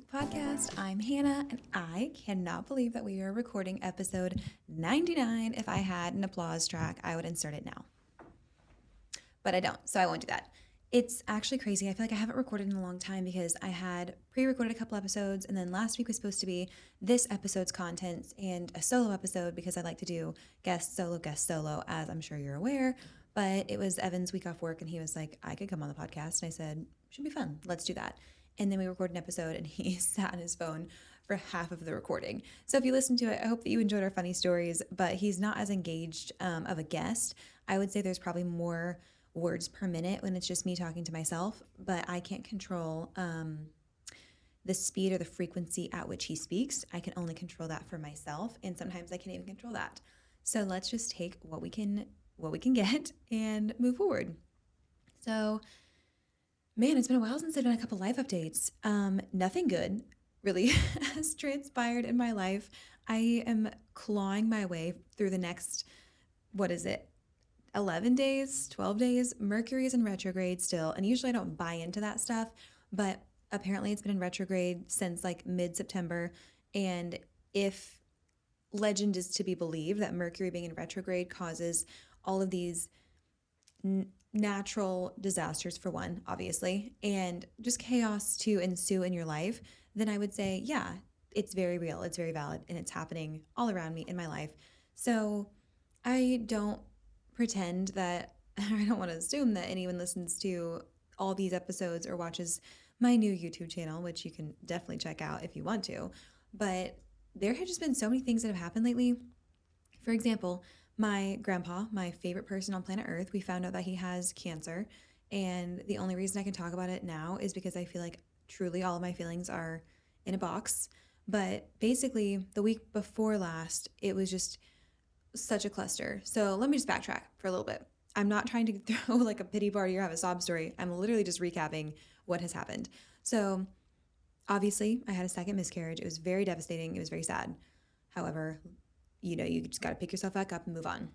Toxic Podcast. I'm Hannah, and I cannot believe that we are recording episode 99. If I had an applause track, I would insert it now. But I don't, so I won't do that. It's actually crazy. I feel like I haven't recorded in a long time because I had pre-recorded a couple episodes, and then last week was supposed to be this episode's contents and a solo episode because I like to do guest solo, as I'm sure you're aware. But it was Evan's week off work, and he was like, I could come on the podcast. And I said, should be fun. Let's do that. And then we recorded an episode, and he sat on his phone for half of the recording. So if you listen to it, I hope that you enjoyed our funny stories, but he's not as engaged of a guest. I would say there's probably more words per minute when it's just me talking to myself, but I can't control the speed or the frequency at which he speaks. I can only control that for myself, and sometimes I can't even control that. So let's just take what we can get and move forward. So, man, it's been a while since I've done a couple live updates. Nothing good really has transpired in my life. I am clawing my way through the next, 11 days, 12 days. Mercury is in retrograde still, and usually I don't buy into that stuff, but apparently it's been in retrograde since like mid-September. And if legend is to be believed, that Mercury being in retrograde causes all of these natural disasters, for one, obviously, and just chaos to ensue in your life, then I would say, yeah, it's very real, it's very valid, and it's happening all around me in my life. So I don't pretend that, I don't want to assume that anyone listens to all these episodes or watches my new YouTube channel, which you can definitely check out if you want to. But there have just been so many things that have happened lately. For example, my grandpa, my favorite person on planet Earth, we found out that he has cancer. And the only reason I can talk about it now is because I feel like truly all of my feelings are in a box. But basically, the week before last, it was just such a cluster. So let me just backtrack for a little bit. I'm not trying to throw like a pity party or have a sob story. I'm literally just recapping what has happened. So obviously, I had a second miscarriage. It was very devastating. It was very sad. However, you just got to pick yourself back up and move on.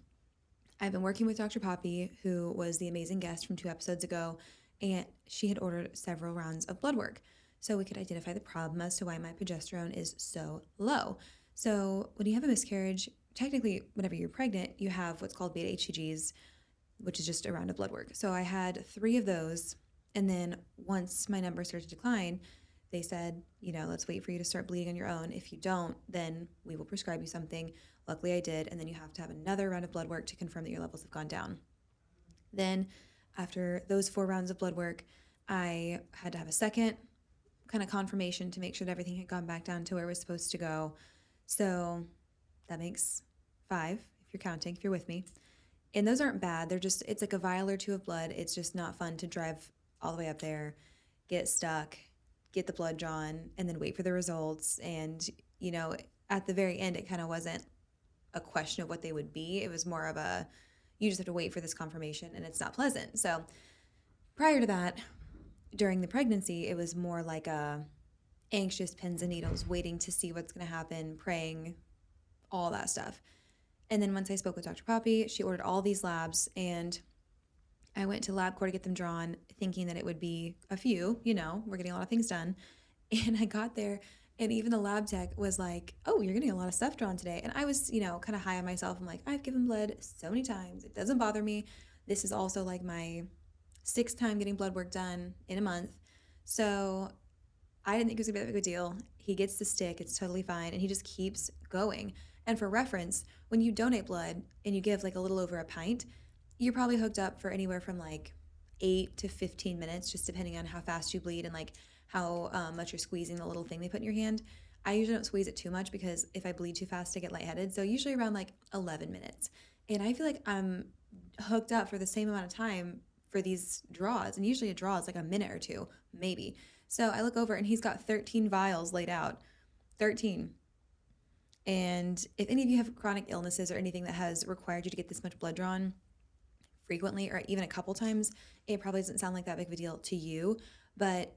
I've been working with Dr. Poppy, who was the amazing guest from 2 episodes ago, and she had ordered several rounds of blood work so we could identify the problem as to why my progesterone is so low. So when you have a miscarriage, technically, whenever you're pregnant, you have what's called beta HCGs, which is just a round of blood work. So I had 3 of those, and then once my numbers started to decline, they said, let's wait for you to start bleeding on your own. If you don't, then we will prescribe you something. Luckily, I did, and then you have to have another round of blood work to confirm that your levels have gone down. Then, after those 4 rounds of blood work, I had to have a second kind of confirmation to make sure that everything had gone back down to where it was supposed to go. So that makes 5, if you're counting, if you're with me. And those aren't bad. It's like a vial or 2 of blood. It's just not fun to drive all the way up there, get stuck, get the blood drawn, and then wait for the results. And, at the very end, it kind of wasn't a question of what they would be. It was more of you just have to wait for this confirmation, and it's not pleasant. So prior to that, during the pregnancy, it was more like anxious pins and needles, waiting to see what's going to happen, praying, all that stuff. And then once I spoke with Dr. Poppy, she ordered all these labs, and I went to LabCorp to get them drawn, thinking that it would be a few, we're getting a lot of things done. And I got there, and even the lab tech was like, oh, you're getting a lot of stuff drawn today. And I was, kind of high on myself. I'm like, I've given blood so many times. It doesn't bother me. This is also like my 6th time getting blood work done in a month. So I didn't think it was going to be that big of a deal. He gets the stick. It's totally fine. And he just keeps going. And for reference, when you donate blood and you give like a little over a pint, you're probably hooked up for anywhere from like 8 to 15 minutes, just depending on how fast you bleed and like how much you're squeezing the little thing they put in your hand. I usually don't squeeze it too much because if I bleed too fast, I get lightheaded. So usually around like 11 minutes. And I feel like I'm hooked up for the same amount of time for these draws. And usually a draw is like a minute or 2, maybe. So I look over and he's got 13 vials laid out. 13. And if any of you have chronic illnesses or anything that has required you to get this much blood drawn frequently or even a couple times, it probably doesn't sound like that big of a deal to you. But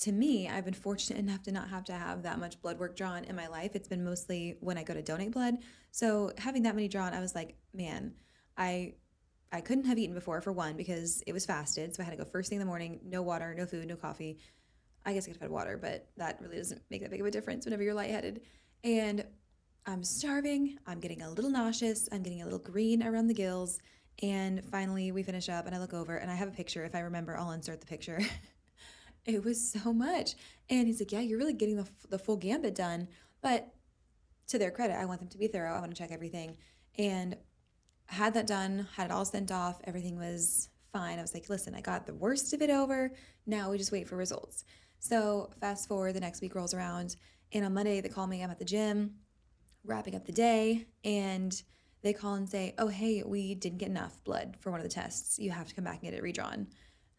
to me, I've been fortunate enough to not have to have that much blood work drawn in my life. It's been mostly when I go to donate blood. So having that many drawn, I was like, man, I couldn't have eaten before, for one, because it was fasted. So I had to go first thing in the morning, no water, no food, no coffee. I guess I could have had water, but that really doesn't make that big of a difference whenever you're lightheaded. And I'm starving. I'm getting a little nauseous. I'm getting a little green around the gills. And finally, we finish up, and I look over, and I have a picture. If I remember, I'll insert the picture. It was so much. And he's like, yeah, you're really getting the full gambit done. But to their credit, I want them to be thorough. I want to check everything. And had that done, had it all sent off. Everything was fine. I was like, listen, I got the worst of it over. Now we just wait for results. So fast forward, the next week rolls around. And on Monday, they call me. I'm at the gym, wrapping up the day. And they call and say, oh, hey, we didn't get enough blood for one of the tests. You have to come back and get it redrawn. And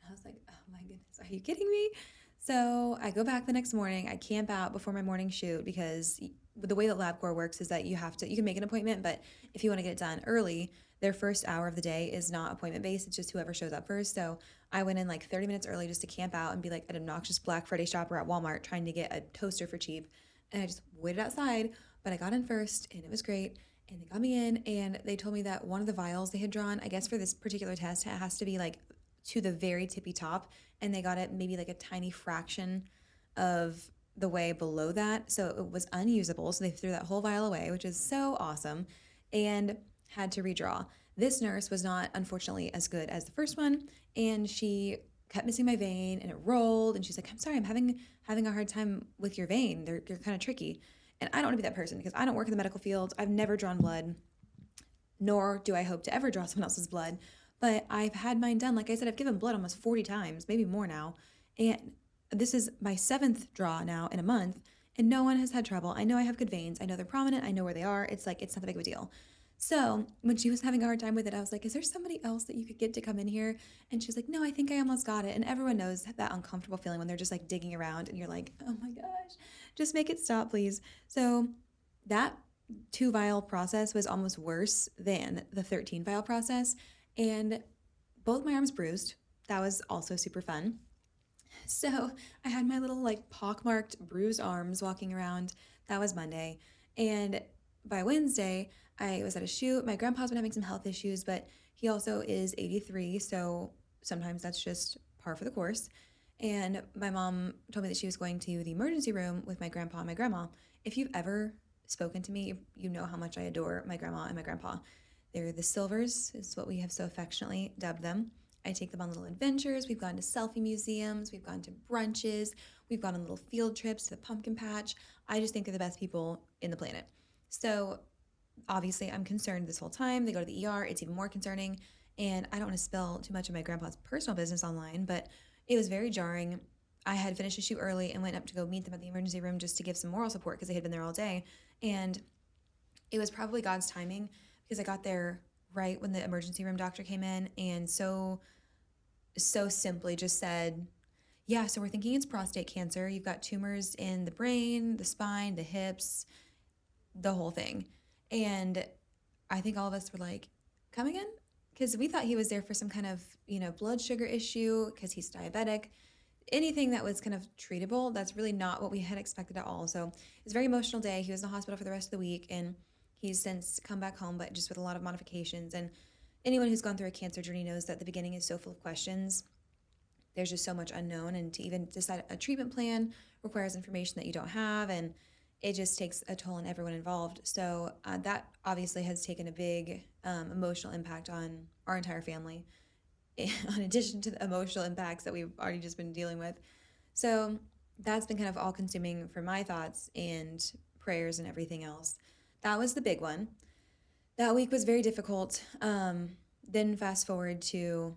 I was like, oh my goodness, are you kidding me? So I go back the next morning. I camp out before my morning shoot because the way that LabCorp works is that you can make an appointment, but if you want to get it done early, their first hour of the day is not appointment based. It's just whoever shows up first. So I went in like 30 minutes early just to camp out and be like an obnoxious Black Friday shopper at Walmart trying to get a toaster for cheap. And I just waited outside, but I got in first and it was great. And they got me in and they told me that one of the vials they had drawn, I guess for this particular test, it has to be like to the very tippy top. And they got it maybe like a tiny fraction of the way below that. So it was unusable. So they threw that whole vial away, which is so awesome, and had to redraw. This nurse was not, unfortunately, as good as the first one. And she kept missing my vein and it rolled. And she's like, I'm sorry, I'm having a hard time with your vein. They're kind of tricky. And I don't want to be that person because I don't work in the medical field. I've never drawn blood, nor do I hope to ever draw someone else's blood. But I've had mine done. Like I said, I've given blood almost 40 times, maybe more now. And this is my 7th draw now in a month, and no one has had trouble. I know I have good veins. I know they're prominent. I know where they are. It's like, it's not that big of a deal. So when she was having a hard time with it, I was like, is there somebody else that you could get to come in here? And she's like, no, I think I almost got it. And everyone knows that uncomfortable feeling when they're just like digging around and you're like, oh my gosh, just make it stop, please. So that 2 vial process was almost worse than the 13 vial process. And both my arms bruised. That was also super fun. So I had my little like pockmarked bruised arms walking around. That was Monday. And by Wednesday, I was at a shoot. My grandpa's been having some health issues, but he also is 83. So sometimes that's just par for the course. And my mom told me that she was going to the emergency room with my grandpa and my grandma. If you've ever spoken to me, you know how much I adore my grandma and my grandpa. They're the Silvers, is what we have so affectionately dubbed them. I take them on little adventures. We've gone to selfie museums. We've gone to brunches. We've gone on little field trips to the pumpkin patch. I just think they're the best people in the planet. So obviously I'm concerned this whole time. They go to the ER. It's even more concerning. And I don't want to spill too much of my grandpa's personal business online, but it was very jarring. I had finished a shoot early and went up to go meet them at the emergency room just to give some moral support because they had been there all day. And it was probably God's timing because I got there right when the emergency room doctor came in and so simply just said, yeah, so we're thinking it's prostate cancer. You've got tumors in the brain, the spine, the hips, the whole thing. And I think all of us were like, come again? Because we thought he was there for some kind of, blood sugar issue because he's diabetic. Anything that was kind of treatable, that's really not what we had expected at all. So it was a very emotional day. He was in the hospital for the rest of the week, and he's since come back home, but just with a lot of modifications. And anyone who's gone through a cancer journey knows that the beginning is so full of questions. There's just so much unknown, and to even decide a treatment plan requires information that you don't have, and it just takes a toll on everyone involved. So that obviously has taken a big emotional impact on our entire family, in addition to the emotional impacts that we've already just been dealing with. So that's been kind of all consuming for my thoughts and prayers and everything else. That was the big one. That week was very difficult. Then fast forward to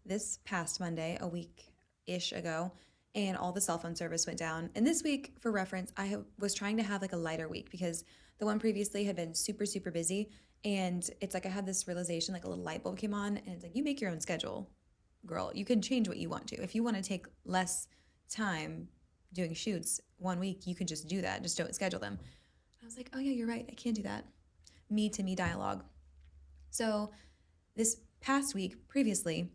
this past Monday, a week-ish ago, and all the cell phone service went down. And this week, for reference, I was trying to have like a lighter week because the one previously had been super, super busy. And it's like I had this realization, like a little light bulb came on, and it's like, you make your own schedule, girl. You can change what you want to. If you want to take less time doing shoots one week, you can just do that. Just don't schedule them. I was like, oh yeah, you're right. I can't do that. Me to me dialogue. So this past week, previously,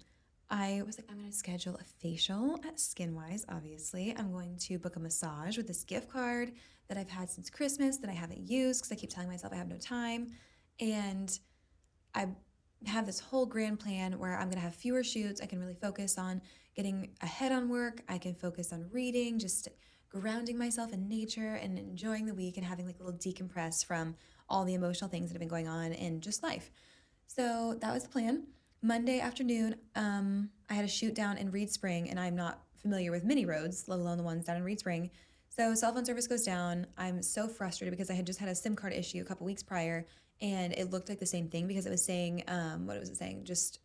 I was like, I'm going to schedule a facial at Skinwise, obviously. I'm going to book a massage with this gift card that I've had since Christmas that I haven't used because I keep telling myself I have no time. And I have this whole grand plan where I'm going to have fewer shoots. I can really focus on getting ahead on work. I can focus on reading, just grounding myself in nature and enjoying the week and having like a little decompress from all the emotional things that have been going on in just life. So that was the plan. Monday afternoon, I had a shoot down in Reed Spring, and I'm not familiar with many roads, let alone the ones down in Reed Spring. So cell phone service goes down. I'm so frustrated because I had just had a SIM card issue a couple weeks prior, and it looked like the same thing because it was saying, what was it saying? Just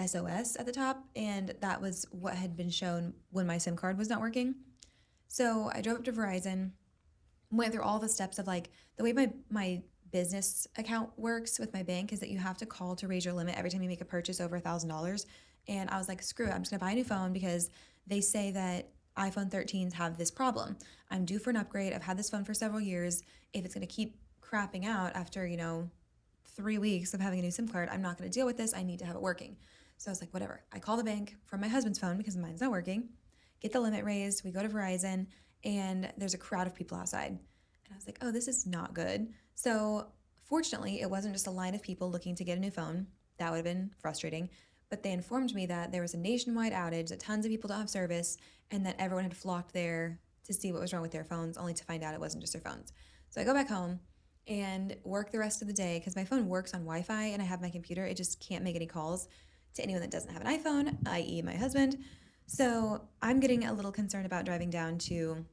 SOS at the top, and that was what had been shown when my SIM card was not working. So I drove up to Verizon, went through all the steps of like the way my business account works with my bank is that you have to call to raise your limit every time you make a purchase over $1,000. And I was like, screw it, I'm just gonna buy a new phone because they say that iPhone 13s have this problem. I'm due for an upgrade. I've had this phone for several years. If it's gonna keep crapping out after, 3 weeks of having a new SIM card, I'm not gonna deal with this. I need to have it working. So I was like, whatever. I call the bank from my husband's phone because mine's not working, get the limit raised. We go to Verizon, and there's a crowd of people outside. And I was like, oh, this is not good. So fortunately, it wasn't just a line of people looking to get a new phone. That would have been frustrating. But they informed me that there was a nationwide outage, that tons of people don't have service, and that everyone had flocked there to see what was wrong with their phones, only to find out it wasn't just their phones. So I go back home and work the rest of the day because my phone works on Wi-Fi and I have my computer. It just can't make any calls to anyone that doesn't have an iPhone, i.e. my husband. So I'm getting a little concerned about driving down to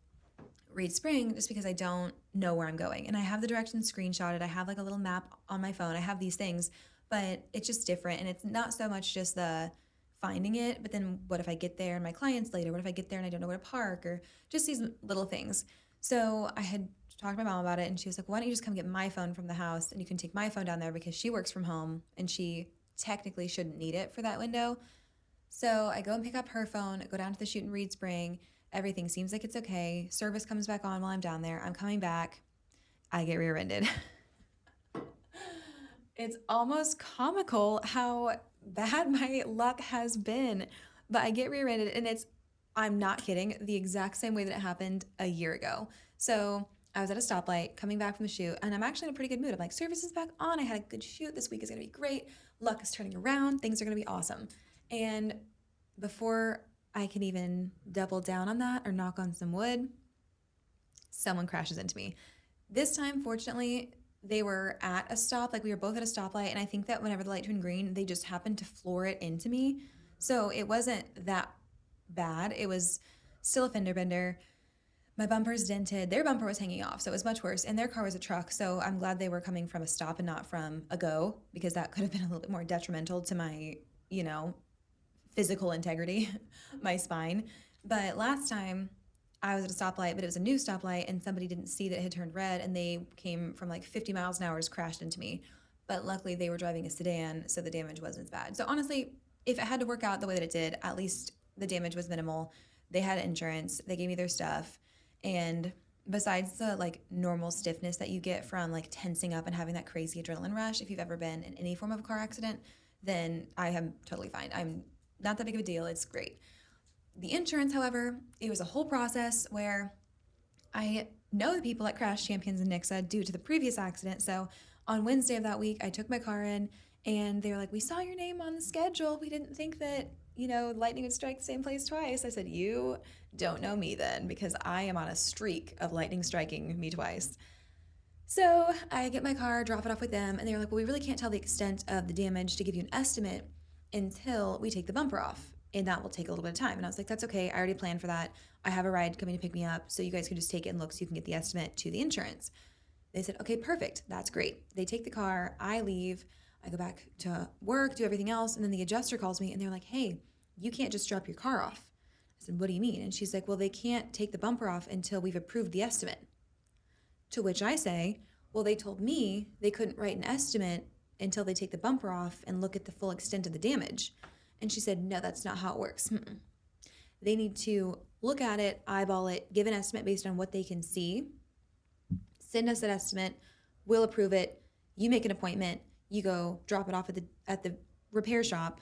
Reed Spring just because I don't know where I'm going. And I have the directions screenshotted. I have like a little map on my phone. I have these things, but it's just different. And it's not so much just the finding it, but then what if I get there and my client's late? Or what if I get there and I don't know where to park? Or just these little things. So I had talked to my mom about it, and she was like, why don't you just come get my phone from the house and you can take my phone down there because she works from home and she technically shouldn't need it for that window. So I go and pick up her phone, go down to the shoot in Reed Spring. Everything seems like it's okay. Service comes back on while I'm down there. I'm coming back. I get rear-ended. It's almost comical how bad my luck has been. But I get rear-ended, and I'm not kidding, the exact same way that it happened a year ago. So I was at a stoplight coming back from the shoot, and I'm actually in a pretty good mood. I'm like, service is back on. I had a good shoot. This week is going to be great. Luck is turning around. Things are going to be awesome. And before I can even double down on that or knock on some wood, someone crashes into me. This time, fortunately, they were at a stop. Like, we were both at a stoplight, and I think that whenever the light turned green, they just happened to floor it into me. So it wasn't that bad. It was still a fender bender. My bumper's dented. Their bumper was hanging off, so it was much worse. And their car was a truck, so I'm glad they were coming from a stop and not from a go, because that could have been a little bit more detrimental to my, physical integrity, my spine. But last time I was at a stoplight, but it was a new stoplight, and somebody didn't see that it had turned red, and they came from like 50 miles an hour, crashed into me. But luckily they were driving a sedan, so the damage wasn't as bad. So honestly, if it had to work out the way that it did, at least the damage was minimal. They had insurance. They gave me their stuff. And besides the like normal stiffness that you get from like tensing up and having that crazy adrenaline rush, if you've ever been in any form of a car accident, then I am totally fine. I'm not that big of a deal. It's great. The insurance, however, it was a whole process where I know the people at Crash Champions in Nixa due to the previous accident. So on Wednesday of that week, I took my car in, and they were like, we saw your name on the schedule. We didn't think that, lightning would strike the same place twice. I said, you don't know me then, because I am on a streak of lightning striking me twice. So I get my car, drop it off with them, and they're like, well, we really can't tell the extent of the damage to give you an estimate until we take the bumper off, and that will take a little bit of time. And I was like, that's okay. I already planned for that. I have a ride coming to pick me up, so you guys can just take it and look so you can get the estimate to the insurance. They said, okay, perfect. That's great. They take the car. I leave. I go back to work, do everything else, and then the adjuster calls me, and they're like, hey, you can't just drop your car off. I said, what do you mean? And she's like, well, they can't take the bumper off until we've approved the estimate. To which I say, well, they told me they couldn't write an estimate until they take the bumper off and look at the full extent of the damage. And she said, no, that's not how it works. They need to look at it, eyeball it, give an estimate based on what they can see, send us that estimate, we'll approve it, you make an appointment, you go drop it off at the repair shop.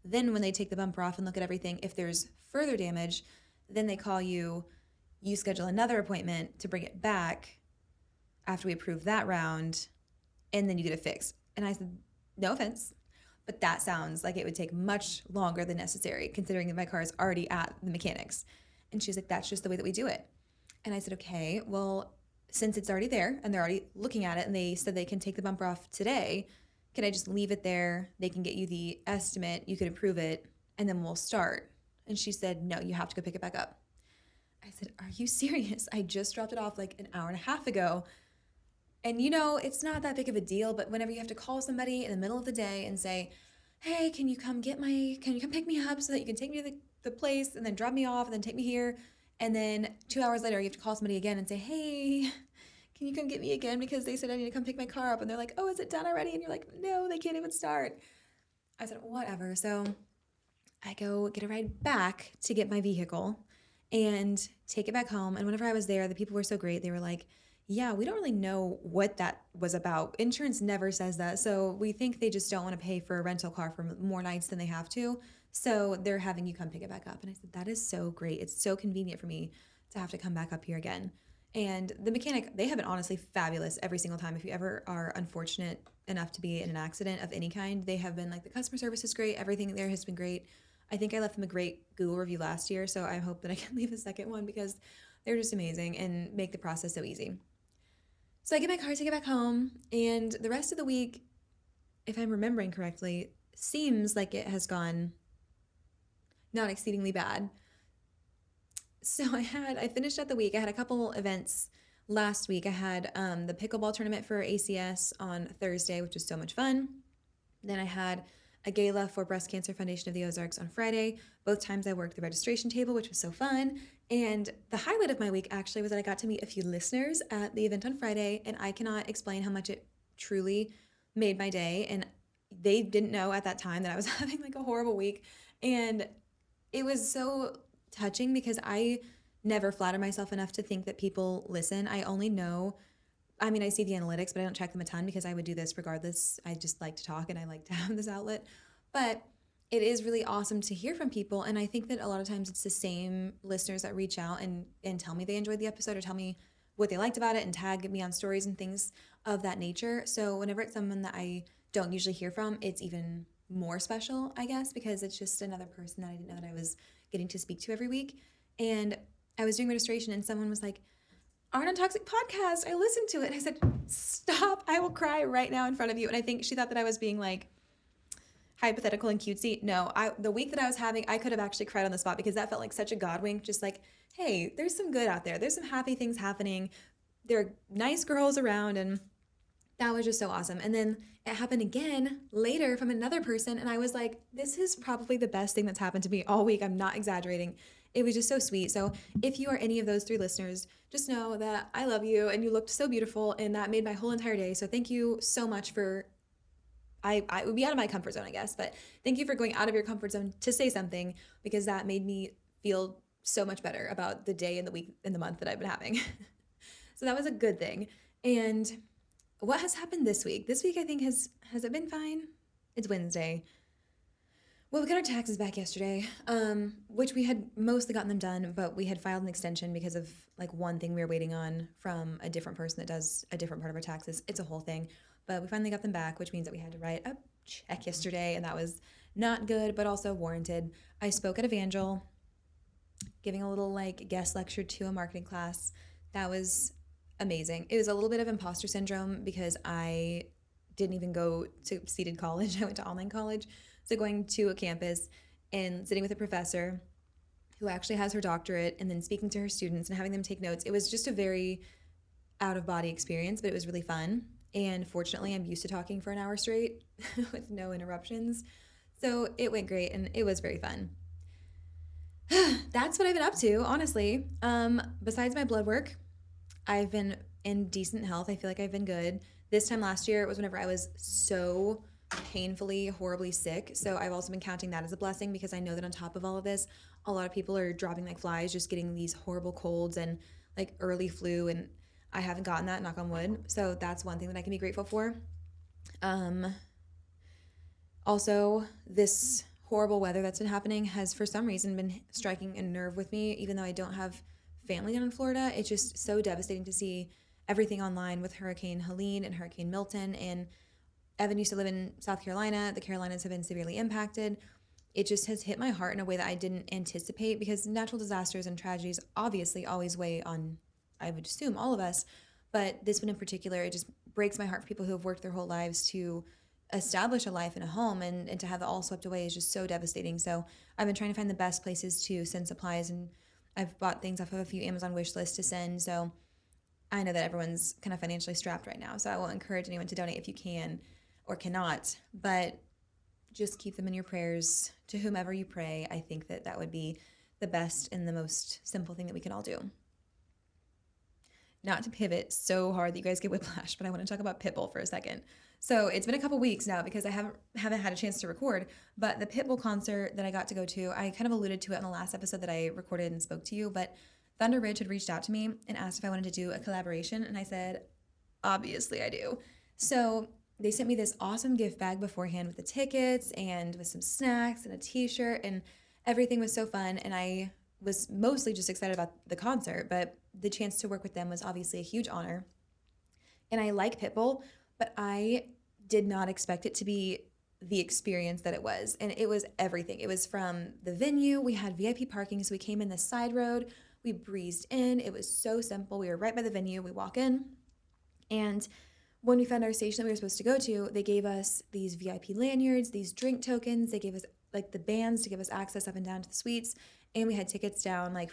Then when they take the bumper off and look at everything, if there's further damage, then they call you, you schedule another appointment to bring it back after we approve that round, and then you get it fixed. And I said, no offense, but that sounds like it would take much longer than necessary considering that my car is already at the mechanics. And she's like, that's just the way that we do it. And I said, okay, well, since it's already there and they're already looking at it and they said they can take the bumper off today, can I just leave it there? They can get you the estimate, you could approve it, and then we'll start. And she said, no, you have to go pick it back up. I said, are you serious? I just dropped it off like an hour and a half ago. And it's not that big of a deal, but whenever you have to call somebody in the middle of the day and say, hey, can you come pick me up so that you can take me to the place and then drop me off and then take me here? And then 2 hours later, you have to call somebody again and say, hey, can you come get me again? Because they said I need to come pick my car up. And they're like, oh, is it done already? And you're like, no, they can't even start. I said, whatever. So I go get a ride back to get my vehicle and take it back home. And whenever I was there, the people were so great. They were like, yeah, we don't really know what that was about. Insurance never says that. So we think they just don't want to pay for a rental car for more nights than they have to. So they're having you come pick it back up. And I said, that is so great. It's so convenient for me to have to come back up here again. And the mechanic, they have been honestly fabulous every single time. If you ever are unfortunate enough to be in an accident of any kind, they have been like, the customer service is great. Everything there has been great. I think I left them a great Google review last year. So I hope that I can leave a second one because they're just amazing and make the process so easy. So I get my car, take it back home, and the rest of the week, if I'm remembering correctly, seems like it has gone not exceedingly bad. So I finished out the week. I had a couple events last week. I had the pickleball tournament for ACS on Thursday, which was so much fun. Then I had a gala for Breast Cancer Foundation of the Ozarks on Friday. Both times I worked the registration table, which was so fun. And the highlight of my week actually was that I got to meet a few listeners at the event on Friday, and I cannot explain how much it truly made my day. And they didn't know at that time that I was having like a horrible week. And it was so touching because I never flatter myself enough to think that people listen. I only know, I mean, I see the analytics, but I don't check them a ton because I would do this regardless. I just like to talk and I like to have this outlet. But it is really awesome to hear from people. And I think that a lot of times it's the same listeners that reach out and tell me they enjoyed the episode or tell me what they liked about it and tag me on stories and things of that nature. So whenever it's someone that I don't usually hear from, it's even more special, I guess, because it's just another person that I didn't know that I was getting to speak to every week. And I was doing registration and someone was like, Art on Toxic podcast, I listened to it. And I said, stop, I will cry right now in front of you. And I think she thought that I was being like hypothetical and cutesy. No, the week that I was having, I could have actually cried on the spot because that felt like such a God wink. Just like, hey, there's some good out there. There's some happy things happening. There are nice girls around. And that was just so awesome. And then it happened again later from another person. And I was like, this is probably the best thing that's happened to me all week. I'm not exaggerating. It was just so sweet. So if you are any of those three listeners, just know that I love you and you looked so beautiful and that made my whole entire day. So thank you so much for, I would be out of my comfort zone, I guess, but thank you for going out of your comfort zone to say something because that made me feel so much better about the day and the week and the month that I've been having. So that was a good thing. And what has happened this week? This week I think has it been fine? It's Wednesday. Well, we got our taxes back yesterday, which we had mostly gotten them done, but we had filed an extension because of like one thing we were waiting on from a different person that does a different part of our taxes. It's a whole thing, but we finally got them back, which means that we had to write a check yesterday, and that was not good, but also warranted. I spoke at Evangel, giving a little like guest lecture to a marketing class. That was amazing. It was a little bit of imposter syndrome because I didn't even go to seated college. I went to online college. So going to a campus and sitting with a professor who actually has her doctorate and then speaking to her students and having them take notes. It was just a very out-of-body experience, but it was really fun. And fortunately, I'm used to talking for an hour straight with no interruptions. So it went great and it was very fun. That's what I've been up to, honestly. Besides my blood work, I've been in decent health. I feel like I've been good. This time last year, it was whenever I was so painfully, horribly sick. So I've also been counting that as a blessing because I know that on top of all of this, a lot of people are dropping like flies, just getting these horrible colds and like early flu. And I haven't gotten that, knock on wood. So that's one thing that I can be grateful for. Also, this horrible weather that's been happening has for some reason been striking a nerve with me, even though I don't have family down in Florida. It's just so devastating to see everything online with Hurricane Helene and Hurricane Milton and Evan used to live in South Carolina. The Carolinas have been severely impacted. It just has hit my heart in a way that I didn't anticipate, because natural disasters and tragedies obviously always weigh on, I would assume, all of us. But this one in particular, it just breaks my heart for people who have worked their whole lives to establish a life and a home, and to have it all swept away is just so devastating. So I've been trying to find the best places to send supplies, and I've bought things off of a few Amazon wish lists to send. So I know that everyone's kind of financially strapped right now. So I will encourage anyone to donate if you can or cannot. But just keep them in your prayers to whomever you pray. I think that that would be the best and the most simple thing that we can all do. Not to pivot so hard that you guys get whiplash, but I want to talk about Pitbull for a second. So it's been a couple weeks now because I haven't had a chance to record, but the Pitbull concert that I got to go to, I kind of alluded to it in the last episode that I recorded and spoke to you, but Thunder Ridge had reached out to me and asked if I wanted to do a collaboration, and I said, obviously I do. So they sent me this awesome gift bag beforehand with the tickets and with some snacks and a t-shirt, and everything was so fun, and I was mostly just excited about the concert, but the chance to work with them was obviously a huge honor. And I like Pitbull, but I did not expect it to be the experience that it was. And it was everything. It was from the venue. We had VIP parking, so we came in the side road. We breezed in. It was so simple. We were right by the venue. We walk in, and when we found our station that we were supposed to go to, they gave us these VIP lanyards, these drink tokens. They gave us like the bands to give us access up and down to the suites, and we had tickets down like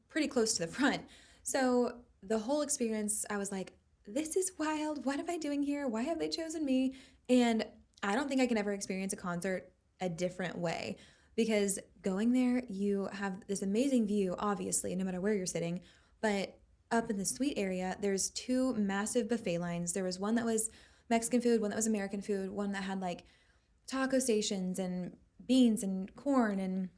pretty close to the front. So the whole experience, I was like, this is wild. What am I doing here? Why have they chosen me? And I don't think I can ever experience a concert a different way, because going there, you have this amazing view, obviously, no matter where you're sitting, but up in the suite area, there's two massive buffet lines. There was one that was Mexican food, one that was American food, one that had like taco stations and beans and corn and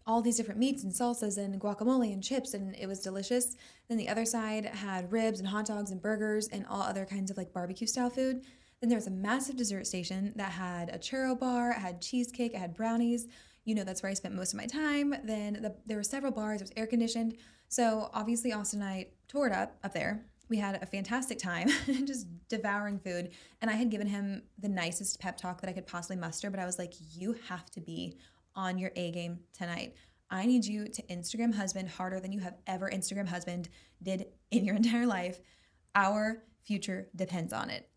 all these different meats and salsas and guacamole and chips, and it was delicious. Then the other side had ribs and hot dogs and burgers and all other kinds of like barbecue style food. Then there was a massive dessert station that had a churro bar, it had cheesecake, it had brownies. You know, that's where I spent most of my time. Then there were several bars, it was air conditioned. So obviously Austin and I toured up there. We had a fantastic time just devouring food. And I had given him the nicest pep talk that I could possibly muster, but I was like, you have to be on your A game tonight. I need you to Instagram husband harder than you have ever Instagram husband did in your entire life. Our future depends on it.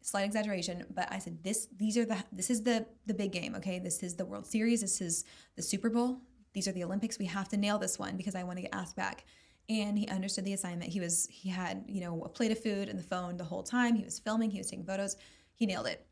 Slight exaggeration, but I said this is the big game, okay? This is the World Series, this is the Super Bowl, these are the Olympics. We have to nail this one because I want to get asked back. And he understood the assignment. He had, a plate of food and the phone the whole time. He was filming, he was taking photos. He nailed it.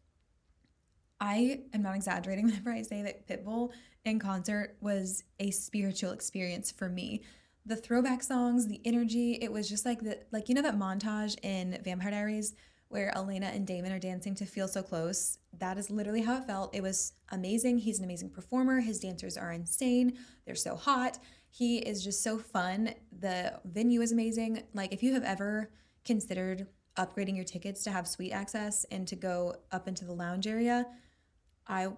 I am not exaggerating whenever I say that Pitbull in concert was a spiritual experience for me. The throwback songs, the energy, it was just like that montage in Vampire Diaries where Elena and Damon are dancing to Feel So Close. That is literally how it felt. It was amazing. He's an amazing performer. His dancers are insane. They're so hot. He is just so fun. The venue is amazing. Like, if you have ever considered upgrading your tickets to have suite access and to go up into the lounge area,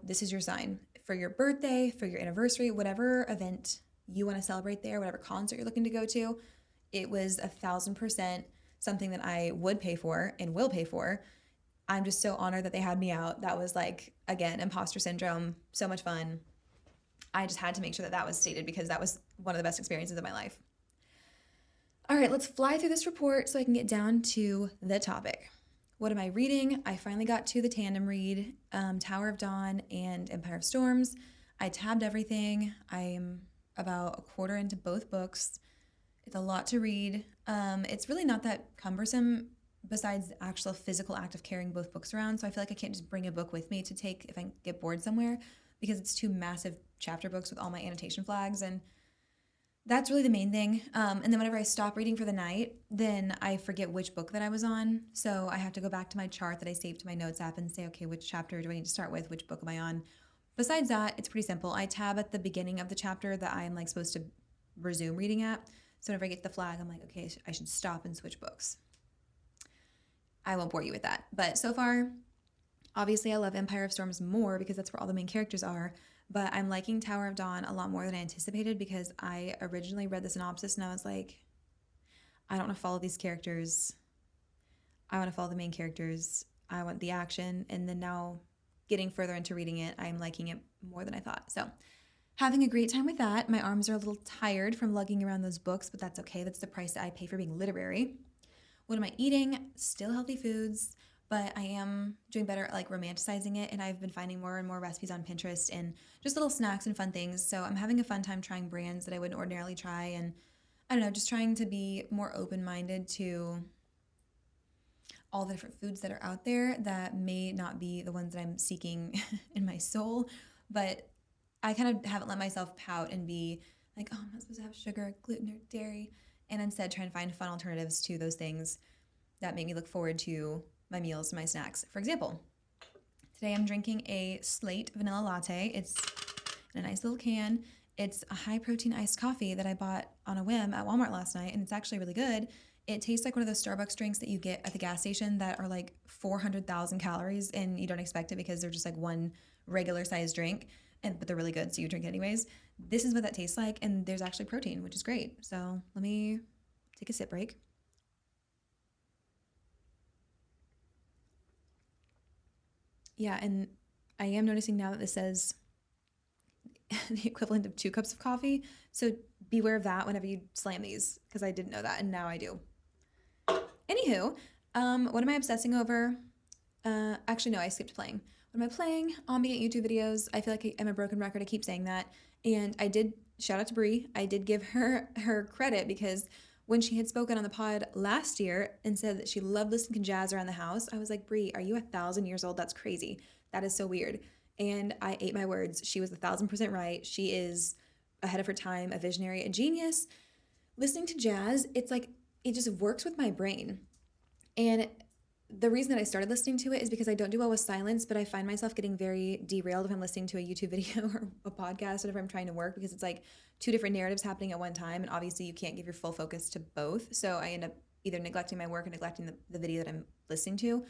this is your sign. For your birthday, for your anniversary, whatever event you want to celebrate there, whatever concert you're looking to go to, it was 1,000% something that I would pay for and will pay for. I'm just so honored that they had me out. That was like, again, imposter syndrome, so much fun. I just had to make sure that was stated because that was one of the best experiences of my life. All right, let's fly through this report so I can get down to the topic. What am I reading? I finally got to the tandem read, Tower of Dawn and Empire of Storms. I tabbed everything. I'm about a quarter into both books. It's a lot to read. It's really not that cumbersome besides the actual physical act of carrying both books around. So I feel like I can't just bring a book with me to take if I get bored somewhere because it's two massive chapter books with all my annotation flags. And that's really the main thing. And then whenever I stop reading for the night, then I forget which book that I was on. So I have to go back to my chart that I saved to my notes app and say, okay, which chapter do I need to start with? Which book am I on? Besides that, it's pretty simple. I tab at the beginning of the chapter that I am like supposed to resume reading at. So whenever I get to the flag, I'm like, okay, I should stop and switch books. I won't bore you with that. But so far, obviously I love Empire of Storms more because that's where all the main characters are. But I'm liking Tower of Dawn a lot more than I anticipated because I originally read the synopsis and I was like, I don't want to follow these characters. I want to follow the main characters. I want the action. And then now getting further into reading it, I'm liking it more than I thought. So having a great time with that. My arms are a little tired from lugging around those books, but that's okay. That's the price that I pay for being literary. What am I eating? Still healthy foods, but I am doing better at like romanticizing it. And I've been finding more and more recipes on Pinterest and just little snacks and fun things. So I'm having a fun time trying brands that I wouldn't ordinarily try. And I don't know, just trying to be more open minded to all the different foods that are out there that may not be the ones that I'm seeking in my soul. But I kind of haven't let myself pout and be like, oh, I'm not supposed to have sugar, gluten, or dairy. And instead try and find fun alternatives to those things that make me look forward to my meals and my snacks. For example, today I'm drinking a Slate vanilla latte. It's in a nice little can. It's a high protein iced coffee that I bought on a whim at Walmart last night, and it's actually really good. It tastes like one of those Starbucks drinks that you get at the gas station that are like 400,000 calories, and you don't expect it because they're just like one regular sized drink, but they're really good, so you drink it anyways. This is what that tastes like, and there's actually protein, which is great. So let me take a sip break. Yeah, and I am noticing now that this says the equivalent of 2 cups of coffee. So beware of that whenever you slam these, because I didn't know that, and now I do. Anywho, what am I obsessing over? Actually, no, I skipped playing. What am I playing? Ambient YouTube videos. I feel like I'm a broken record. I keep saying that. And I did shout out to Brie. I did give her credit because when she had spoken on the pod last year and said that she loved listening to jazz around the house, I was like, Brie, are you 1,000 years old? That's crazy. That is so weird. And I ate my words. She was 1,000% right. She is ahead of her time, a visionary, a genius. Listening to jazz, it's like it just works with my brain. And the reason that I started listening to it is because I don't do well with silence, but I find myself getting very derailed if I'm listening to a YouTube video or a podcast, whatever I'm trying to work, because it's like two different narratives happening at one time. And obviously you can't give your full focus to both. So I end up either neglecting my work or neglecting the video that I'm listening to.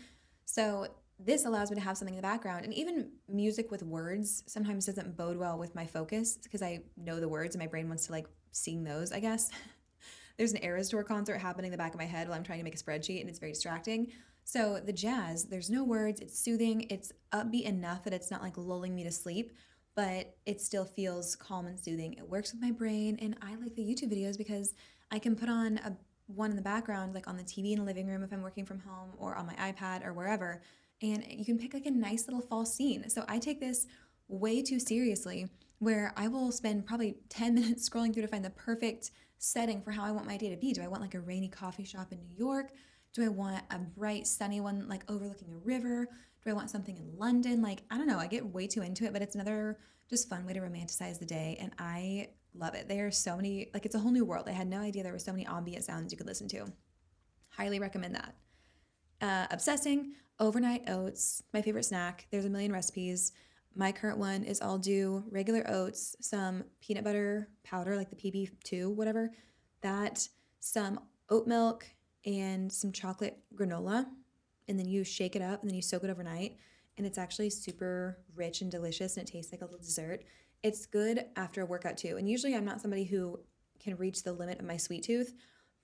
So this allows me to have something in the background. And even music with words sometimes doesn't bode well with my focus because I know the words and my brain wants to like sing those, I guess. There's an Eras Tour concert happening in the back of my head while I'm trying to make a spreadsheet, and it's very distracting. So the jazz, there's no words, it's soothing, it's upbeat enough that it's not like lulling me to sleep, but it still feels calm and soothing. It works with my brain, and I like the YouTube videos because I can put on one in the background, like on the TV in the living room if I'm working from home or on my iPad or wherever, and you can pick like a nice little fall scene. So I take this way too seriously where I will spend probably 10 minutes scrolling through to find the perfect setting for how I want my day to be. Do I want like a rainy coffee shop in New York? Do I want a bright, sunny one like overlooking a river? Do I want something in London? Like, I don't know. I get way too into it, but it's another just fun way to romanticize the day. And I love it. There are so many, like, it's a whole new world. I had no idea there were so many ambient sounds you could listen to. Highly recommend that. Obsessing, overnight oats, my favorite snack. There's a million recipes. My current one is I'll do regular oats, some peanut butter powder, like the PB2, whatever, that, some oat milk, and some chocolate granola. And then you shake it up and then you soak it overnight. And it's actually super rich and delicious and it tastes like a little dessert. It's good after a workout too. And usually I'm not somebody who can reach the limit of my sweet tooth,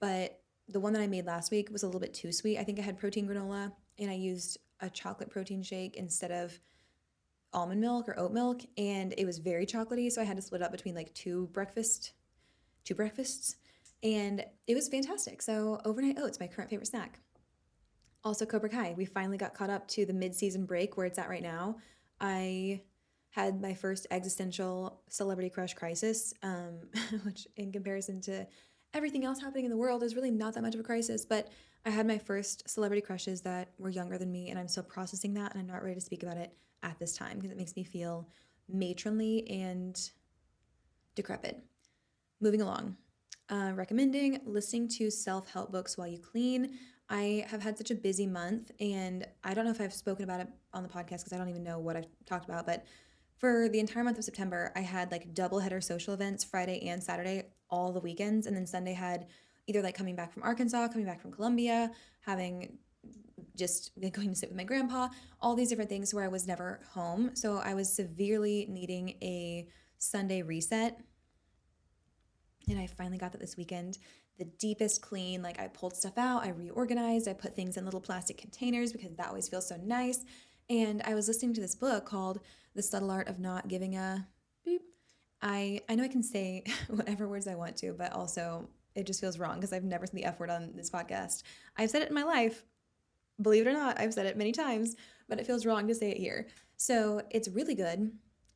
but the one that I made last week was a little bit too sweet. I think I had protein granola and I used a chocolate protein shake instead of almond milk or oat milk, and it was very chocolatey, so I had to split it up between like two breakfasts, and it was fantastic. So overnight oats, my current favorite snack. Also Cobra Kai, we finally got caught up to the mid-season break where it's at right now. I had my first existential celebrity crush crisis, which in comparison to everything else happening in the world is really not that much of a crisis, but I had my first celebrity crushes that were younger than me, and I'm still processing that, and I'm not ready to speak about it at this time because it makes me feel matronly and decrepit. Moving along. Recommending listening to self-help books while you clean. I have had such a busy month, and I don't know if I've spoken about it on the podcast because I don't even know what I've talked about, but for the entire month of September, I had like double header social events Friday and Saturday, all the weekends, and then Sunday had either like coming back from Arkansas, coming back from Columbia, having just going to sit with my grandpa, all these different things where I was never home. So I was severely needing a Sunday reset. And I finally got that this weekend. the deepest clean. Like I pulled stuff out, I reorganized, I put things in little plastic containers because that always feels so nice. And I was listening to this book called The Subtle Art of Not Giving a Beep. I know I can say whatever words I want to, but also it just feels wrong because I've never said the F word on this podcast. I've said it in my life. Believe it or not, I've said it many times, but it feels wrong to say it here. So it's really good.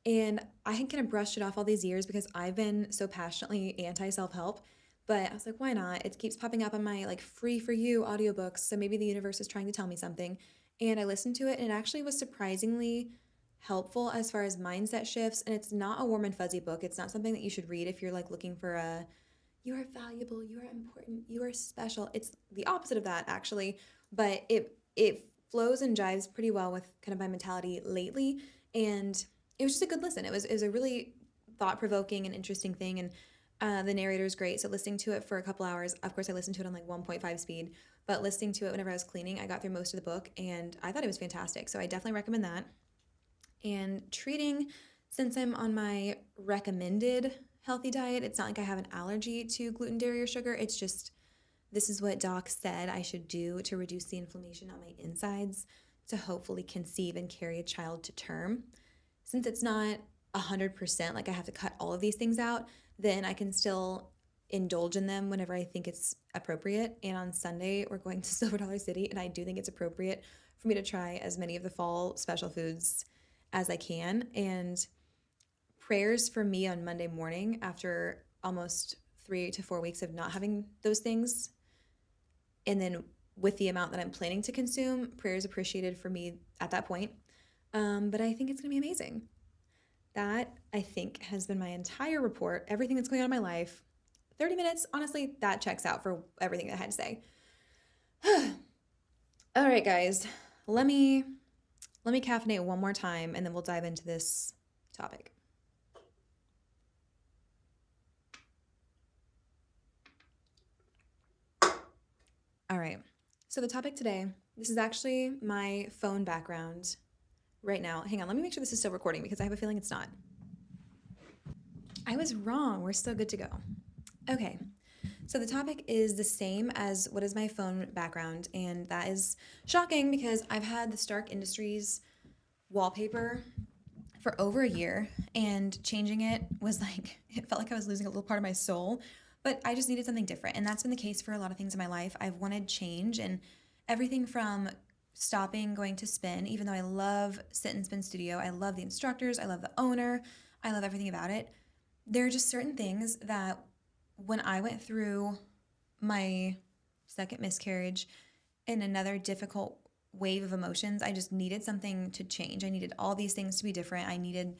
And I had kind of brushed it off all these years because I've been so passionately anti self help. But I was like, why not? It keeps popping up on my like free for you audiobooks. So maybe the universe is trying to tell me something. And I listened to it and it actually was surprisingly helpful as far as mindset shifts. And it's not a warm and fuzzy book. It's not something that you should read if you're like looking for a you are valuable, you are important, you are special. It's the opposite of that actually, but it flows and jives pretty well with kind of my mentality lately, and it was just a good listen. It was a really thought provoking and interesting thing, and the narrator is great. So listening to it for a couple hours, of course, I listened to it on like 1.5 speed, but listening to it whenever I was cleaning, I got through most of the book, and I thought it was fantastic. So I definitely recommend that. And treating, since I'm on my recommended healthy diet, it's not like I have an allergy to gluten, dairy, or sugar. It's just this is what doc said I should do to reduce the inflammation on my insides to hopefully conceive and carry a child to term. Since it's not 100%, like I have to cut all of these things out, then I can still indulge in them whenever I think it's appropriate. And on Sunday, we're going to Silver Dollar City, and I do think it's appropriate for me to try as many of the fall special foods as I can. And prayers for me on Monday morning after almost 3 to 4 weeks of not having those things. And then with the amount that I'm planning to consume, prayers appreciated for me at that point. But I think it's going to be amazing. That, I think, has been my entire report, everything that's going on in my life. 30 minutes, honestly, that checks out for everything that I had to say. All right, guys, let me caffeinate one more time, and then we'll dive into this topic. All right, so the topic today, this is actually my phone background right now. Hang on, let me make sure this is still recording because I have a feeling it's not. I was wrong. We're still good to go. Okay, so the topic is the same as what is my phone background, and that is shocking because I've had the Stark Industries wallpaper for over a year, and changing it was like, it felt like I was losing a little part of my soul, but I just needed something different. And that's been the case for a lot of things in my life. I've wanted change, and everything from stopping going to spin, even though I love Sit and Spin Studio, I love the instructors, I love the owner, I love everything about it. There are just certain things that when I went through my second miscarriage and another difficult wave of emotions, I just needed something to change. I needed all these things to be different. I needed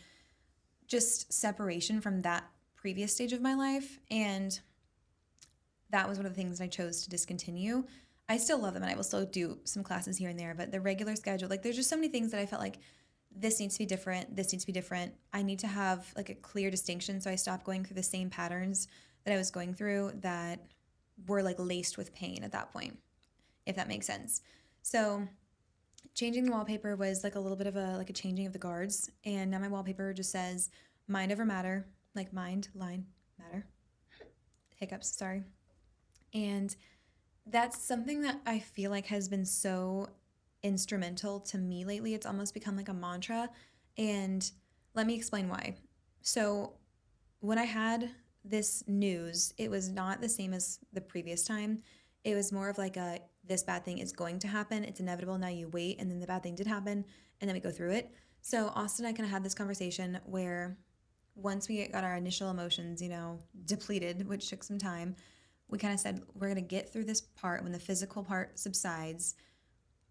just separation from that previous stage of my life. And that was one of the things that I chose to discontinue. I still love them and I will still do some classes here and there, but the regular schedule, like there's just so many things that I felt like this needs to be different. This needs to be different. I need to have like a clear distinction. So I stopped going through the same patterns that I was going through that were like laced with pain at that point, if that makes sense. So changing the wallpaper was like a little bit of a changing of the guards, and now my wallpaper just says mind over matter, like mind, line, matter. Hiccups, sorry. And that's something that I feel like has been so instrumental to me lately. It's almost become like a mantra, and let me explain why. So when I had this news, it was not the same as the previous time. It was more of like a this bad thing is going to happen. It's inevitable. Now you wait, and then the bad thing did happen, and then we go through it. So Austin and I kind of had this conversation where once we got our initial emotions, depleted, which took some time, we kind of said we're going to get through this part. When the physical part subsides,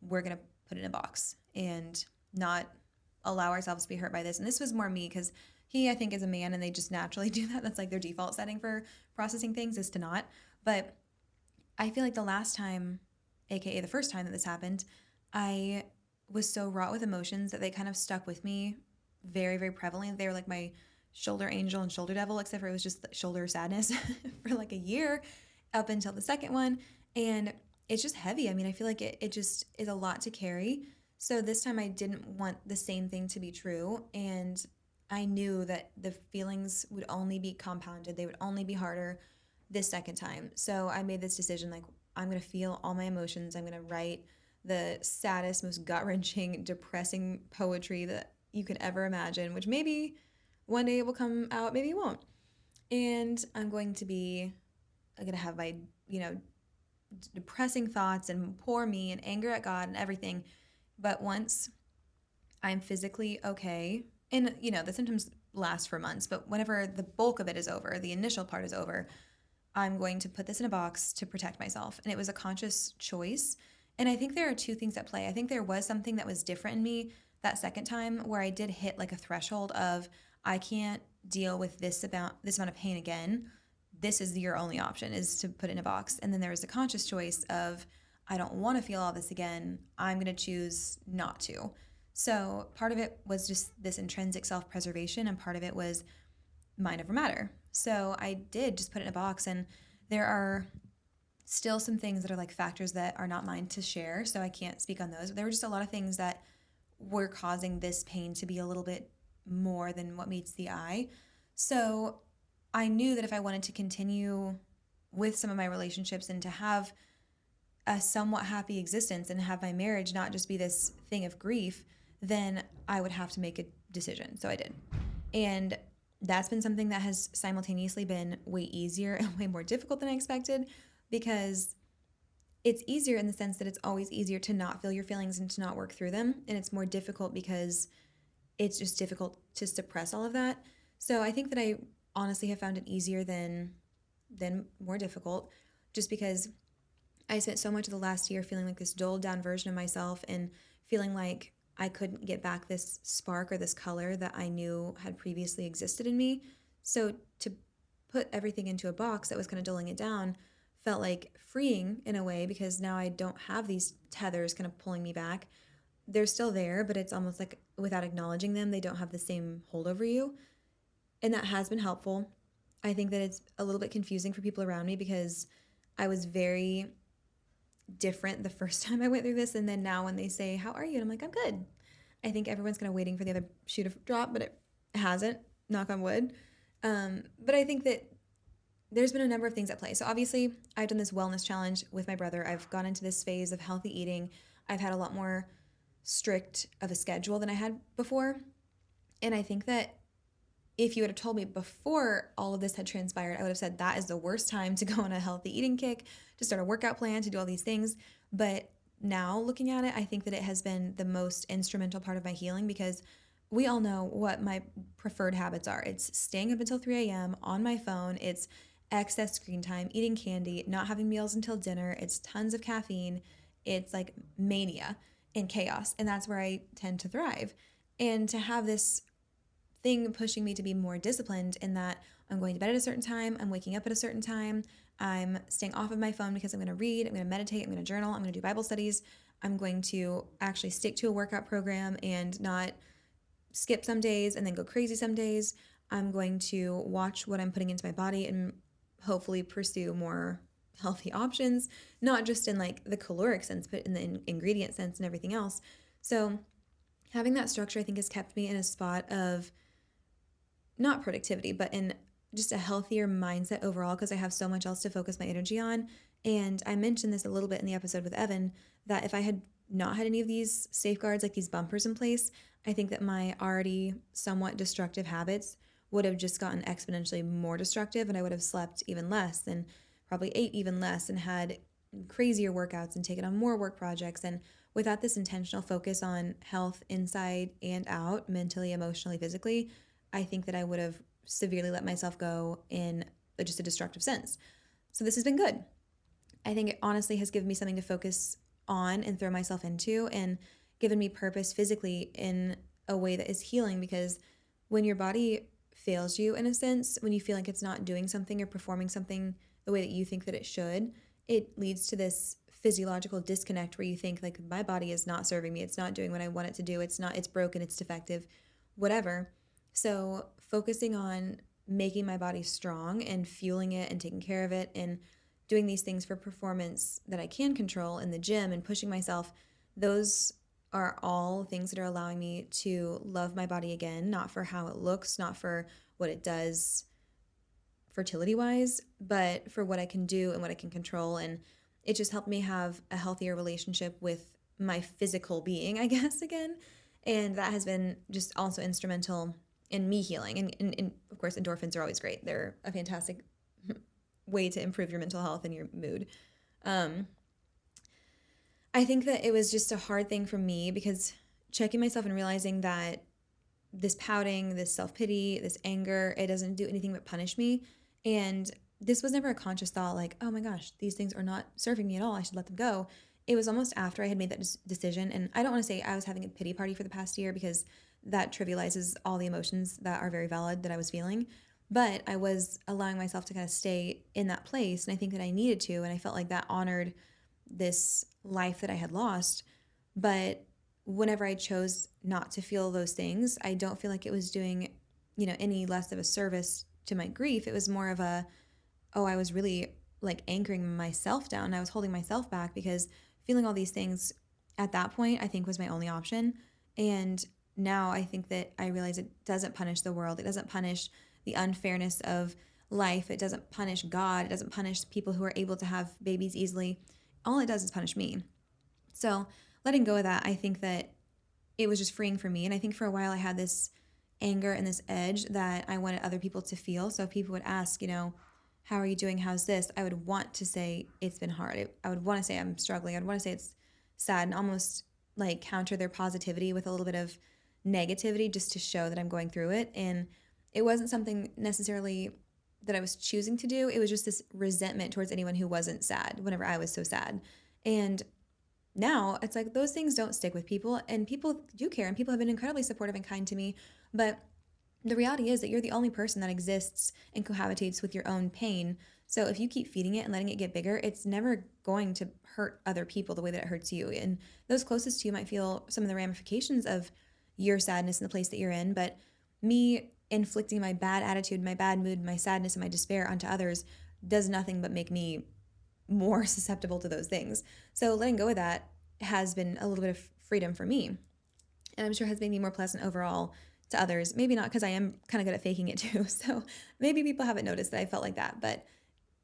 we're going to put it in a box and not allow ourselves to be hurt by this. And this was more me because he, I think, is a man and they just naturally do that. That's like their default setting for processing things is to not. But I feel like the last time, aka the first time that this happened, I was so wrought with emotions that they kind of stuck with me very, very prevalently. They were like my shoulder angel and shoulder devil, except for it was just shoulder sadness for like a year up until the second one. And it's just heavy. I mean, I feel like it just is a lot to carry. So this time I didn't want the same thing to be true. And I knew that the feelings would only be compounded. They would only be harder this second time. So I made this decision like, I'm going to feel all my emotions. I'm going to write the saddest, most gut wrenching, depressing poetry that you could ever imagine, which maybe one day it will come out, maybe it won't. And I'm going to have my, you know, depressing thoughts and poor me and anger at God and everything. But once I'm physically okay, and you know, the symptoms last for months, but whenever the bulk of it is over, the initial part is over, I'm going to put this in a box to protect myself. And it was a conscious choice. And I think there are two things at play. I think there was something that was different in me that second time where I did hit like a threshold of I can't deal with this amount of pain again. This is your only option is to put it in a box. And then there was a conscious choice of I don't want to feel all this again. I'm going to choose not to. So part of it was just this intrinsic self-preservation and part of it was mind over matter. So I did just put it in a box, and there are still some things that are like factors that are not mine to share, so I can't speak on those. But there were just a lot of things that were causing this pain to be a little bit more than what meets the eye. So I knew that if I wanted to continue with some of my relationships and to have a somewhat happy existence and have my marriage not just be this thing of grief, then I would have to make a decision. So I did. And that's been something that has simultaneously been way easier and way more difficult than I expected because it's easier in the sense that it's always easier to not feel your feelings and to not work through them. And it's more difficult because it's just difficult to suppress all of that. So I think that I honestly have found it easier than more difficult just because I spent so much of the last year feeling like this dulled down version of myself and feeling like I couldn't get back this spark or this color that I knew had previously existed in me. So to put everything into a box that was kind of dulling it down felt like freeing in a way because now I don't have these tethers kind of pulling me back. They're still there, but it's almost like without acknowledging them, they don't have the same hold over you. And that has been helpful. I think that it's a little bit confusing for people around me because I was very different the first time I went through this. And then now when they say, how are you? And I'm like, I'm good. I think everyone's kind of waiting for the other shoe to drop, but it hasn't, knock on wood. But I think that there's been a number of things at play. So obviously I've done this wellness challenge with my brother. I've gone into this phase of healthy eating. I've had a lot more strict of a schedule than I had before. And I think that if you would have told me before all of this had transpired, I would have said that is the worst time to go on a healthy eating kick, to start a workout plan, to do all these things. But now looking at it, I think that it has been the most instrumental part of my healing because we all know what my preferred habits are. It's staying up until 3 a.m. on my phone. It's excess screen time, eating candy, not having meals until dinner. It's tons of caffeine. It's like mania and chaos. And that's where I tend to thrive. And to have this thing pushing me to be more disciplined in that I'm going to bed at a certain time, I'm waking up at a certain time, I'm staying off of my phone because I'm going to read, I'm going to meditate, I'm going to journal, I'm going to do Bible studies, I'm going to actually stick to a workout program and not skip some days and then go crazy some days. I'm going to watch what I'm putting into my body and hopefully pursue more healthy options, not just in like the caloric sense, but in the ingredient sense and everything else. So having that structure, I think, has kept me in a spot of not productivity, but in just a healthier mindset overall because I have so much else to focus my energy on. And I mentioned this a little bit in the episode with Evan that if I had not had any of these safeguards, like these bumpers in place, I think that my already somewhat destructive habits would have just gotten exponentially more destructive and I would have slept even less and probably ate even less and had crazier workouts and taken on more work projects. And without this intentional focus on health inside and out, mentally, emotionally, physically, I think that I would have severely let myself go in just a destructive sense. So this has been good. I think it honestly has given me something to focus on and throw myself into and given me purpose physically in a way that is healing because when your body fails you in a sense, when you feel like it's not doing something or performing something the way that you think that it should, it leads to this physiological disconnect where you think like my body is not serving me, it's not doing what I want it to do, it's broken, it's defective, whatever. So focusing on making my body strong and fueling it and taking care of it and doing these things for performance that I can control in the gym and pushing myself, those are all things that are allowing me to love my body again, not for how it looks, not for what it does fertility wise, but for what I can do and what I can control. And it just helped me have a healthier relationship with my physical being, I guess, again. And that has been just also instrumental in me healing. And of course, endorphins are always great. They're a fantastic way to improve your mental health and your mood. Um, I think that it was just a hard thing for me because checking myself and realizing that this pouting, this self pity, this anger, it doesn't do anything but punish me. And this was never a conscious thought like, oh my gosh, these things are not serving me at all. I should let them go. It was almost after I had made that decision. And I don't want to say I was having a pity party for the past year because that trivializes all the emotions that are very valid that I was feeling. But I was allowing myself to kind of stay in that place. And I think that I needed to. And I felt like that honored this life that I had lost. But whenever I chose not to feel those things, I don't feel like it was doing, any less of a service to my grief. It was more of a, oh, I was really like anchoring myself down. I was holding myself back because feeling all these things at that point, I think was my only option. And now I think that I realize it doesn't punish the world. It doesn't punish the unfairness of life. It doesn't punish God. It doesn't punish people who are able to have babies easily. All it does is punish me. So letting go of that, I think that it was just freeing for me. And I think for a while I had this anger and this edge that I wanted other people to feel. So if people would ask, how are you doing? How's this? I would want to say it's been hard. I would want to say I'm struggling. I'd want to say it's sad and almost like counter their positivity with a little bit of negativity just to show that I'm going through it. And it wasn't something necessarily that I was choosing to do. It was just this resentment towards anyone who wasn't sad whenever I was so sad. And now it's like those things don't stick with people, and people do care, and people have been incredibly supportive and kind to me. But the reality is that you're the only person that exists and cohabitates with your own pain. So if you keep feeding it and letting it get bigger, it's never going to hurt other people the way that it hurts you. And those closest to you might feel some of the ramifications of your sadness in the place that you're in. But me inflicting my bad attitude, my bad mood, my sadness, and my despair onto others does nothing but make me more susceptible to those things. So letting go of that has been a little bit of freedom for me. And I'm sure has made me more pleasant overall to others. Maybe not because I am kind of good at faking it too. So maybe people haven't noticed that I felt like that, but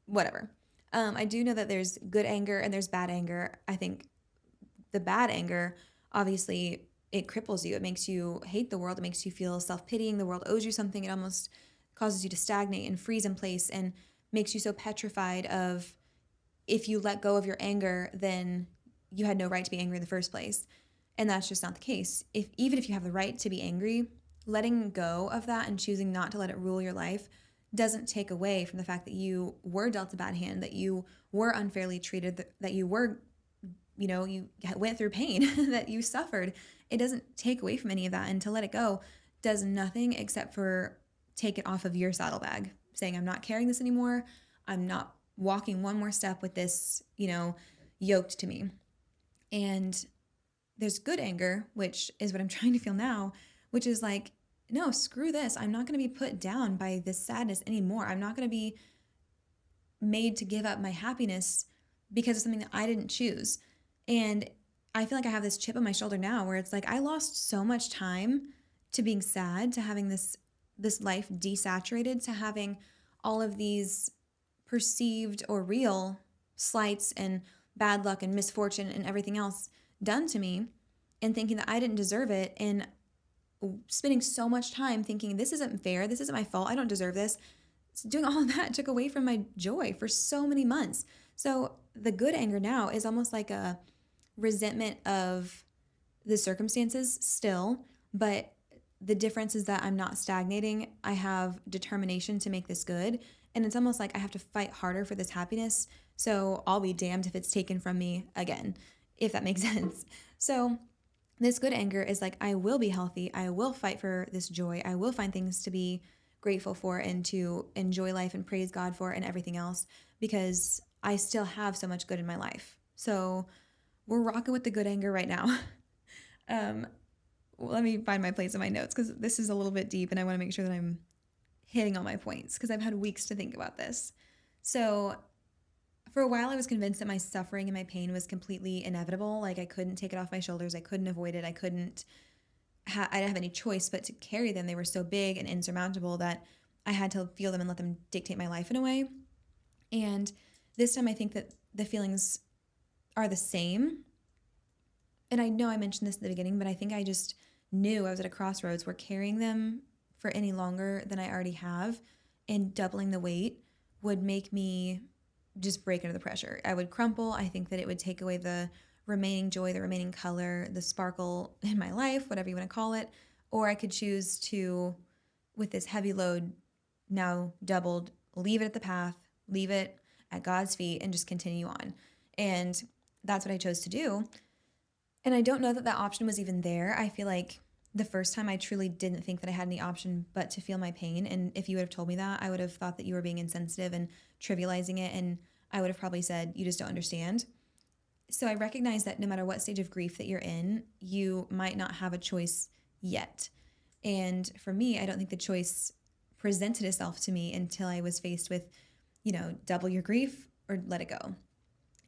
whatever. I do know that there's good anger and there's bad anger. I think the bad anger, obviously, it cripples you. It makes you hate the world. It makes you feel self-pitying. The world owes you something. It almost causes you to stagnate and freeze in place and makes you so petrified of if you let go of your anger, then you had no right to be angry in the first place. And that's just not the case. Even if you have the right to be angry, letting go of that and choosing not to let it rule your life doesn't take away from the fact that you were dealt a bad hand, that you were unfairly treated, that you were, you went through pain, that you suffered. It doesn't take away from any of that. And to let it go does nothing except for take it off of your saddlebag, saying, I'm not carrying this anymore. I'm not walking one more step with this, yoked to me. And there's good anger, which is what I'm trying to feel now, which is like, no, screw this. I'm not going to be put down by this sadness anymore. I'm not going to be made to give up my happiness because of something that I didn't choose. And I feel like I have this chip on my shoulder now where it's like I lost so much time to being sad, to having this life desaturated, to having all of these perceived or real slights and bad luck and misfortune and everything else done to me, and thinking that I didn't deserve it, and spending so much time thinking this isn't fair, this isn't my fault, I don't deserve this. Doing all of that took away from my joy for so many months. So the good anger now is almost like a resentment of the circumstances still, but the difference is that I'm not stagnating. I have determination to make this good. And it's almost like I have to fight harder for this happiness. So I'll be damned if it's taken from me again, if that makes sense. So this good anger is like, I will be healthy. I will fight for this joy. I will find things to be grateful for and to enjoy life and praise God for and everything else, because I still have so much good in my life. So we're rocking with the good anger right now. Let me find my place in my notes because this is a little bit deep and I want to make sure that I'm hitting all my points because I've had weeks to think about this. So for a while I was convinced that my suffering and my pain was completely inevitable. Like I couldn't take it off my shoulders. I couldn't avoid it. I didn't have any choice but to carry them. They were so big and insurmountable that I had to feel them and let them dictate my life in a way. And this time I think that the feelings are the same. And I know I mentioned this at the beginning, but I think I just knew I was at a crossroads where carrying them for any longer than I already have and doubling the weight would make me just break under the pressure. I would crumple. I think that it would take away the remaining joy, the remaining color, the sparkle in my life, whatever you want to call it. Or I could choose to, with this heavy load now doubled, leave it at the path, leave it at God's feet, and just continue on. And that's what I chose to do. And I don't know that that option was even there. I feel like the first time I truly didn't think that I had any option but to feel my pain. And if you would have told me that, I would have thought that you were being insensitive and trivializing it. And I would have probably said, you just don't understand. So I recognize that no matter what stage of grief that you're in, you might not have a choice yet. And for me, I don't think the choice presented itself to me until I was faced with, double your grief or let it go.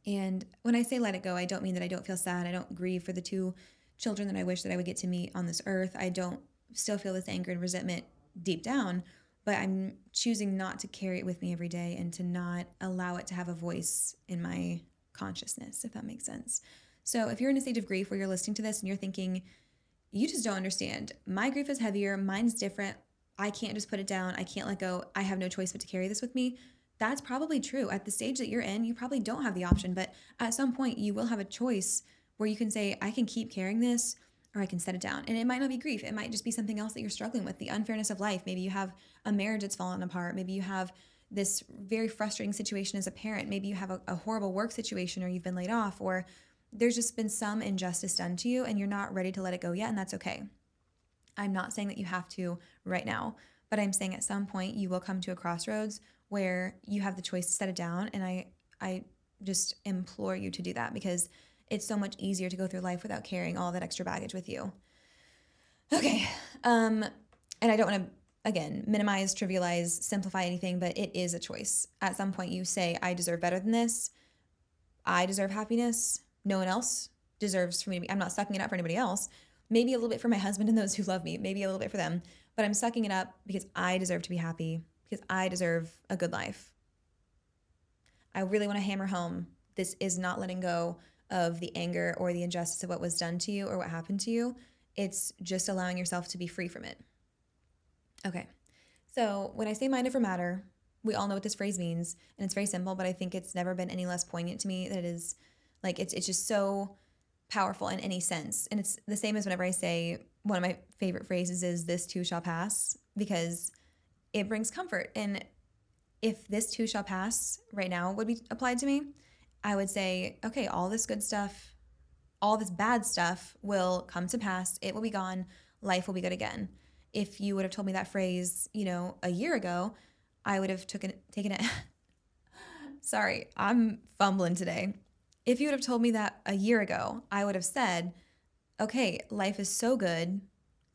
And when I say let it go, I don't mean that I don't feel sad. I don't grieve for the two children that I wish that I would get to meet on this earth. I don't still feel this anger and resentment deep down, but I'm choosing not to carry it with me every day and to not allow it to have a voice in my consciousness, if that makes sense. So if you're in a stage of grief where you're listening to this and you're thinking, you just don't understand. My grief is heavier. Mine's different. I can't just put it down. I can't let go. I have no choice but to carry this with me. That's probably true. At the stage that you're in, you probably don't have the option, but at some point you will have a choice where you can say, I can keep carrying this or I can set it down. And it might not be grief. It might just be something else that you're struggling with, the unfairness of life. Maybe you have a marriage that's fallen apart. Maybe you have this very frustrating situation as a parent. Maybe you have a horrible work situation or you've been laid off or there's just been some injustice done to you and you're not ready to let it go yet, and that's okay. I'm not saying that you have to right now, but I'm saying at some point you will come to a crossroads where you have the choice to set it down, and I just implore you to do that because it's so much easier to go through life without carrying all that extra baggage with you. Okay, and I don't want to, again, minimize, trivialize, simplify anything, but it is a choice. At some point you say, I deserve better than this. I deserve happiness. No one else deserves for me to be, I'm not sucking it up for anybody else. Maybe a little bit for my husband and those who love me, maybe a little bit for them, but I'm sucking it up because I deserve to be happy, because I deserve a good life. I really want to hammer home, this is not letting go of the anger or the injustice of what was done to you or what happened to you. It's just allowing yourself to be free from it. Okay, so when I say mind over matter, we all know what this phrase means, and it's very simple, but I think it's never been any less poignant to me that it is. Like, it's just so powerful in any sense. And it's the same as whenever I say one of my favorite phrases is, this too shall pass, because it brings comfort. And if this too shall pass right now would be applied to me, I would say, okay, all this good stuff, all this bad stuff will come to pass. It will be gone. Life will be good again. If you would have told me that phrase, a year ago, I would have taken it. Sorry, I'm fumbling today. If you would have told me that a year ago, I would have said, okay, life is so good.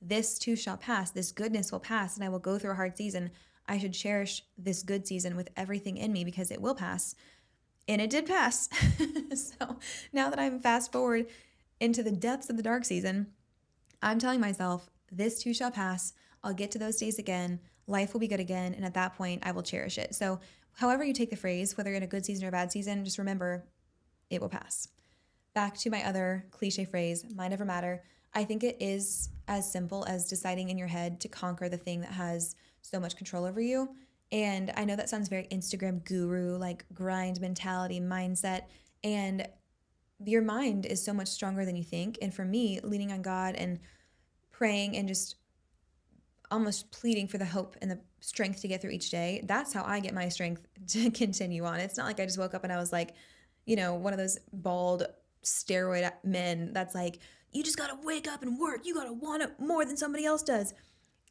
This too shall pass. This goodness will pass, and I will go through a hard season. I should cherish this good season with everything in me because it will pass. And it did pass. So now that I'm fast forward into the depths of the dark season, I'm telling myself, this too shall pass. I'll get to those days again. Life will be good again. And at that point, I will cherish it. So however you take the phrase, whether you're in a good season or a bad season, just remember, it will pass. Back to my other cliche phrase, mind over matter. I think it is as simple as deciding in your head to conquer the thing that has so much control over you. And I know that sounds very Instagram guru, like grind mentality, mindset. And your mind is so much stronger than you think. And for me, leaning on God and praying and just almost pleading for the hope and the strength to get through each day, that's how I get my strength to continue on. It's not like I just woke up and I was like, one of those bald steroid men that's like, you just got to wake up and work. You got to want it more than somebody else does.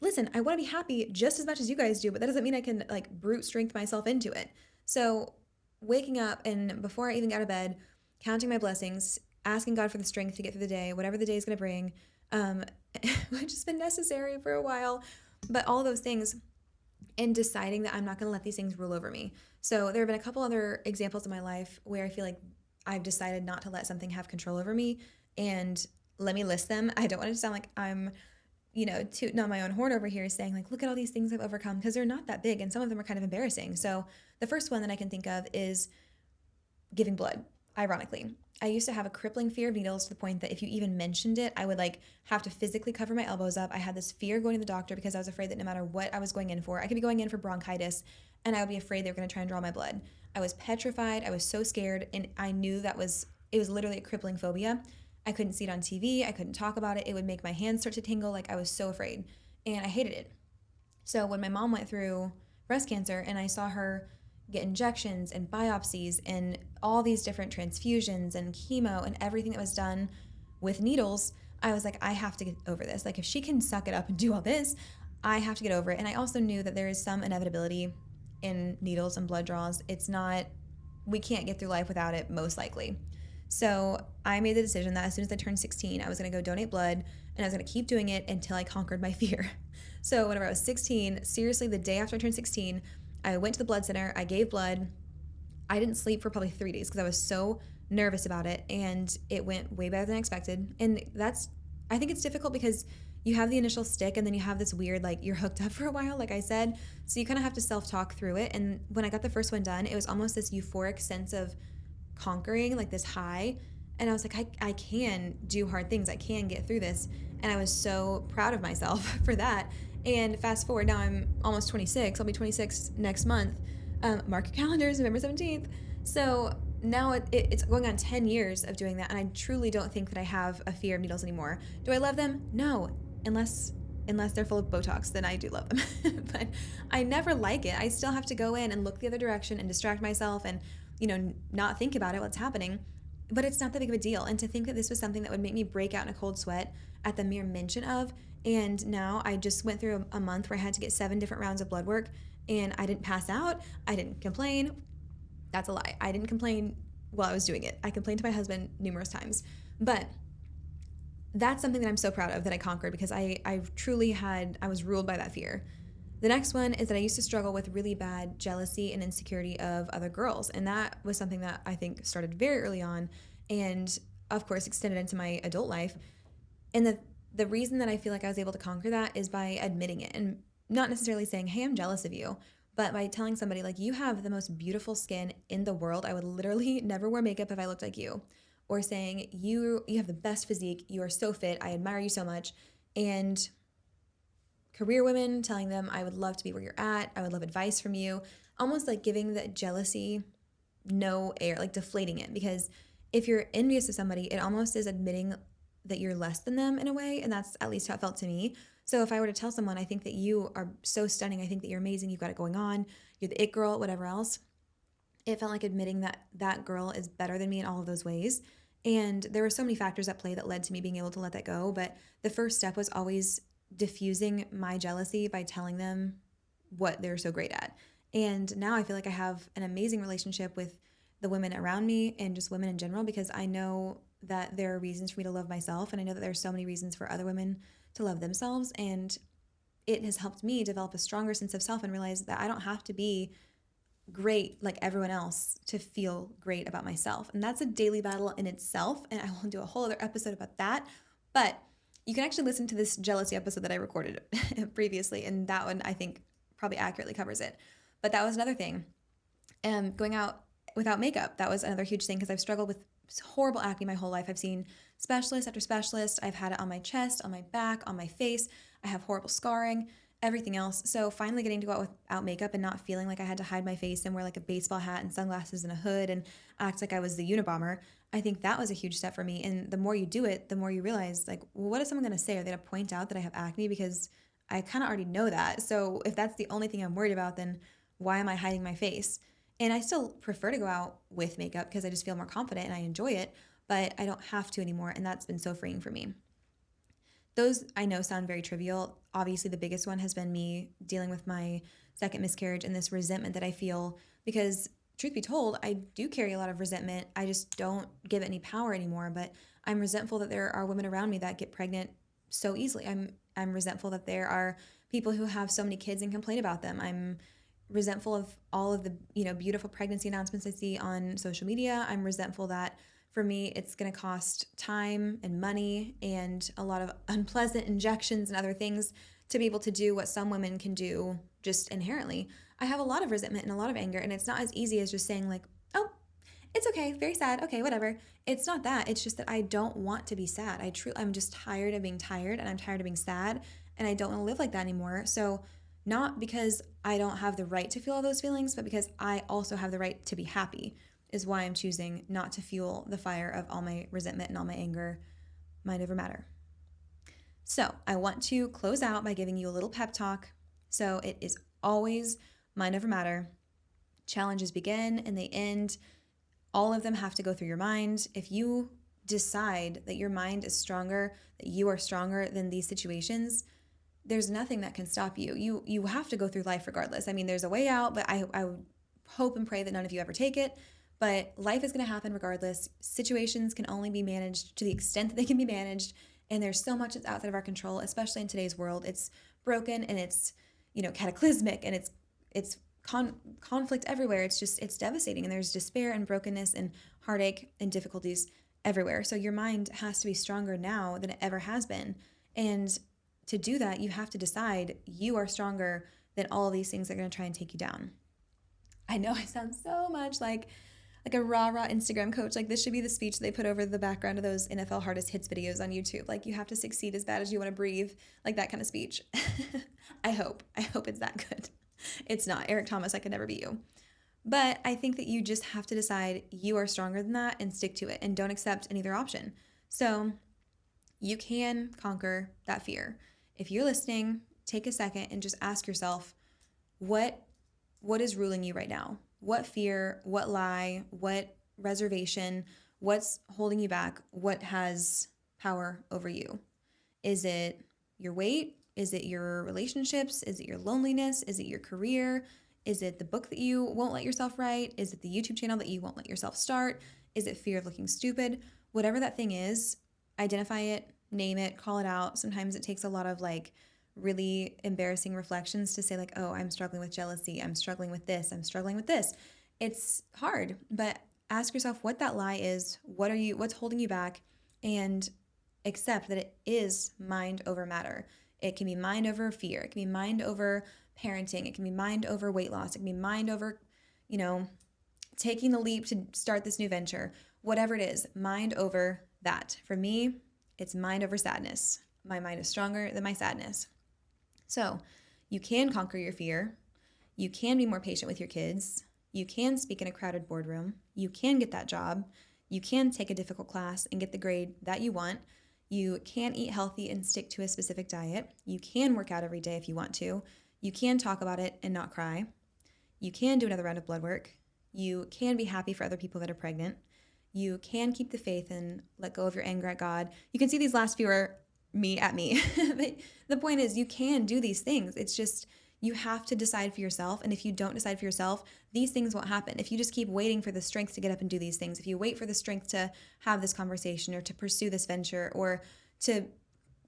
Listen, I want to be happy just as much as you guys do, but that doesn't mean I can like brute strength myself into it. So waking up and before I even got out of bed, counting my blessings, asking God for the strength to get through the day, whatever the day is going to bring, which has been necessary for a while, but all those things, and deciding that I'm not going to let these things rule over me. So there have been a couple other examples in my life where I feel like I've decided not to let something have control over me, and let me list them. I don't want it to sound like I'm tooting on my own horn over here saying like, look at all these things I've overcome, because they're not that big and some of them are kind of embarrassing. So the first one that I can think of is giving blood. Ironically, I used to have a crippling fear of needles to the point that if you even mentioned it, I would like have to physically cover my elbows up. I had this fear going to the doctor because I was afraid that no matter what I was going in for, I could be going in for bronchitis and I would be afraid they were going to try and draw my blood. I was petrified. I was so scared, and I knew it was literally a crippling phobia. I couldn't see it on TV. I couldn't talk about it. It would make my hands start to tingle. Like, I was so afraid, and I hated it. So when my mom went through breast cancer and I saw her get injections and biopsies and all these different transfusions and chemo and everything that was done with needles, I was like, I have to get over this. Like, if she can suck it up and do all this, I have to get over it. And I also knew that there is some inevitability in needles and blood draws. It's not, we can't get through life without it, most likely. So I made the decision that as soon as I turned 16, I was going to go donate blood, and I was going to keep doing it until I conquered my fear. So whenever I was 16, seriously, the day after I turned 16, I went to the blood center, I gave blood. I didn't sleep for probably 3 days because I was so nervous about it, and it went way better than I expected. And I think it's difficult because you have the initial stick and then you have this weird, like, you're hooked up for a while, like I said. So you kind of have to self-talk through it. And when I got the first one done, it was almost this euphoric sense of conquering, like this high. And I was like, I can do hard things. I can get through this. And I was so proud of myself for that. And fast forward, now I'm almost 26. I'll be 26 next month. Mark your calendars, November 17th. So now it's going on 10 years of doing that. And I truly don't think that I have a fear of needles anymore. Do I love them? No. Unless they're full of Botox, then I do love them. But I never like it. I still have to go in and look the other direction and distract myself and, not think about it, what's happening. But it's not that big of a deal. And to think that this was something that would make me break out in a cold sweat at the mere mention of, and now I just went through a month where I had to get 7 different rounds of blood work, and I didn't pass out. I didn't complain. That's a lie. I didn't complain while I was doing it. I complained to my husband numerous times. But that's something that I'm so proud of that I conquered, because I was ruled by that fear. The next one is that I used to struggle with really bad jealousy and insecurity of other girls. And that was something that I think started very early on and, of course, extended into my adult life. And the reason that I feel like I was able to conquer that is by admitting it, and not necessarily saying, hey, I'm jealous of you, but by telling somebody, like, you have the most beautiful skin in the world. I would literally never wear makeup if I looked like you. Or saying, you have the best physique. You are so fit. I admire you so much. And career women, telling them I would love to be where you're at. I would love advice from you. Almost like giving the jealousy no air, like deflating it. Because if you're envious of somebody, it almost is admitting that you're less than them in a way. And that's at least how it felt to me. So if I were to tell someone, I think that you are so stunning, I think that you're amazing, you've got it going on, you're the it girl, whatever else, it felt like admitting that that girl is better than me in all of those ways. And there were so many factors at play that led to me being able to let that go. But the first step was always diffusing my jealousy by telling them what they're so great at. And now I feel like I have an amazing relationship with the women around me and just women in general, because I know that there are reasons for me to love myself. And I know that there's so many reasons for other women to love themselves. And it has helped me develop a stronger sense of self and realize that I don't have to be great like everyone else to feel great about myself. And that's a daily battle in itself, and I will do a whole other episode about that. But you can actually listen to this jealousy episode that I recorded previously, and that one I think probably accurately covers it. But that was another thing. Going out without makeup, that was another huge thing, because I've struggled with horrible acne my whole life. I've seen specialist after specialist. I've had it on my chest, on my back, on my face. I have horrible scarring, everything else. So finally getting to go out without makeup and not feeling like I had to hide my face and wear like a baseball hat and sunglasses and a hood and act like I was the Unabomber, I think that was a huge step for me. And the more you do it, the more you realize, like, well, what is someone going to say? Are they going to point out that I have acne? Because I kind of already know that. So if that's the only thing I'm worried about, then why am I hiding my face? And I still prefer to go out with makeup because I just feel more confident and I enjoy it, but I don't have to anymore. And that's been so freeing for me. Those I know sound very trivial. Obviously, the biggest one has been me dealing with my second miscarriage and this resentment that I feel, because truth be told, I do carry a lot of resentment. I just don't give it any power anymore, but I'm resentful that there are women around me that get pregnant so easily. I'm resentful that there are people who have so many kids and complain about them. I'm resentful of all of the, beautiful pregnancy announcements I see on social media. I'm resentful that For me, it's going to cost time and money and a lot of unpleasant injections and other things to be able to do what some women can do just inherently. I have a lot of resentment and a lot of anger, and it's not as easy as just saying, like, oh, it's okay, very sad, okay, whatever. It's not that. It's just that I don't want to be sad. I'm just tired of being tired, and I'm tired of being sad, and I don't want to live like that anymore. So, not because I don't have the right to feel all those feelings, but because I also have the right to be happy, is why I'm choosing not to fuel the fire of all my resentment and all my anger, mind over matter. So, I want to close out by giving you a little pep talk. So, it is always mind over matter. Challenges begin and they end. All of them have to go through your mind. If you decide that your mind is stronger, that you are stronger than these situations, there's nothing that can stop you. You have to go through life regardless. I mean, there's a way out, but I would hope and pray that none of you ever take it. But life is going to happen regardless. Situations can only be managed to the extent that they can be managed, and there's so much that's outside of our control, especially in today's world. It's broken and it's cataclysmic, and it's conflict everywhere. It's devastating, and there's despair and brokenness and heartache and difficulties everywhere. So your mind has to be stronger now than it ever has been, and to do that, you have to decide you are stronger than all of these things that are going to try and take you down. I know I sound so much like a rah-rah Instagram coach. Like, this should be the speech they put over the background of those NFL hardest hits videos on YouTube. Like, you have to succeed as bad as you want to breathe. Like, that kind of speech. I hope it's that good. It's not. Eric Thomas, I could never be you. But I think that you just have to decide you are stronger than that and stick to it and don't accept any other option. So you can conquer that fear. If you're listening, take a second and just ask yourself, what is ruling you right now? What fear, what lie, what reservation, what's holding you back? What has power over you? Is it your weight? Is it your relationships? Is it your loneliness? Is it your career? Is it the book that you won't let yourself write? Is it the YouTube channel that you won't let yourself start? Is it fear of looking stupid? Whatever that thing is, identify it, name it, call it out. Sometimes it takes a lot of really embarrassing reflections to say, like, oh, I'm struggling with jealousy. I'm struggling with this. I'm struggling with this. It's hard, but ask yourself what that lie is. What's holding you back? And accept that it is mind over matter. It can be mind over fear. It can be mind over parenting. It can be mind over weight loss. It can be mind over, taking the leap to start this new venture. Whatever it is, mind over that. For me, it's mind over sadness. My mind is stronger than my sadness. So you can conquer your fear. You can be more patient with your kids. You can speak in a crowded boardroom. You can get that job. You can take a difficult class and get the grade that you want. You can eat healthy and stick to a specific diet. You can work out every day if you want to. You can talk about it and not cry. You can do another round of blood work. You can be happy for other people that are pregnant. You can keep the faith and let go of your anger at God. You can see these last few are me at me. But the point is, you can do these things. It's just you have to decide for yourself. And if you don't decide for yourself, these things won't happen. If you just keep waiting for the strength to get up and do these things, if you wait for the strength to have this conversation or to pursue this venture or to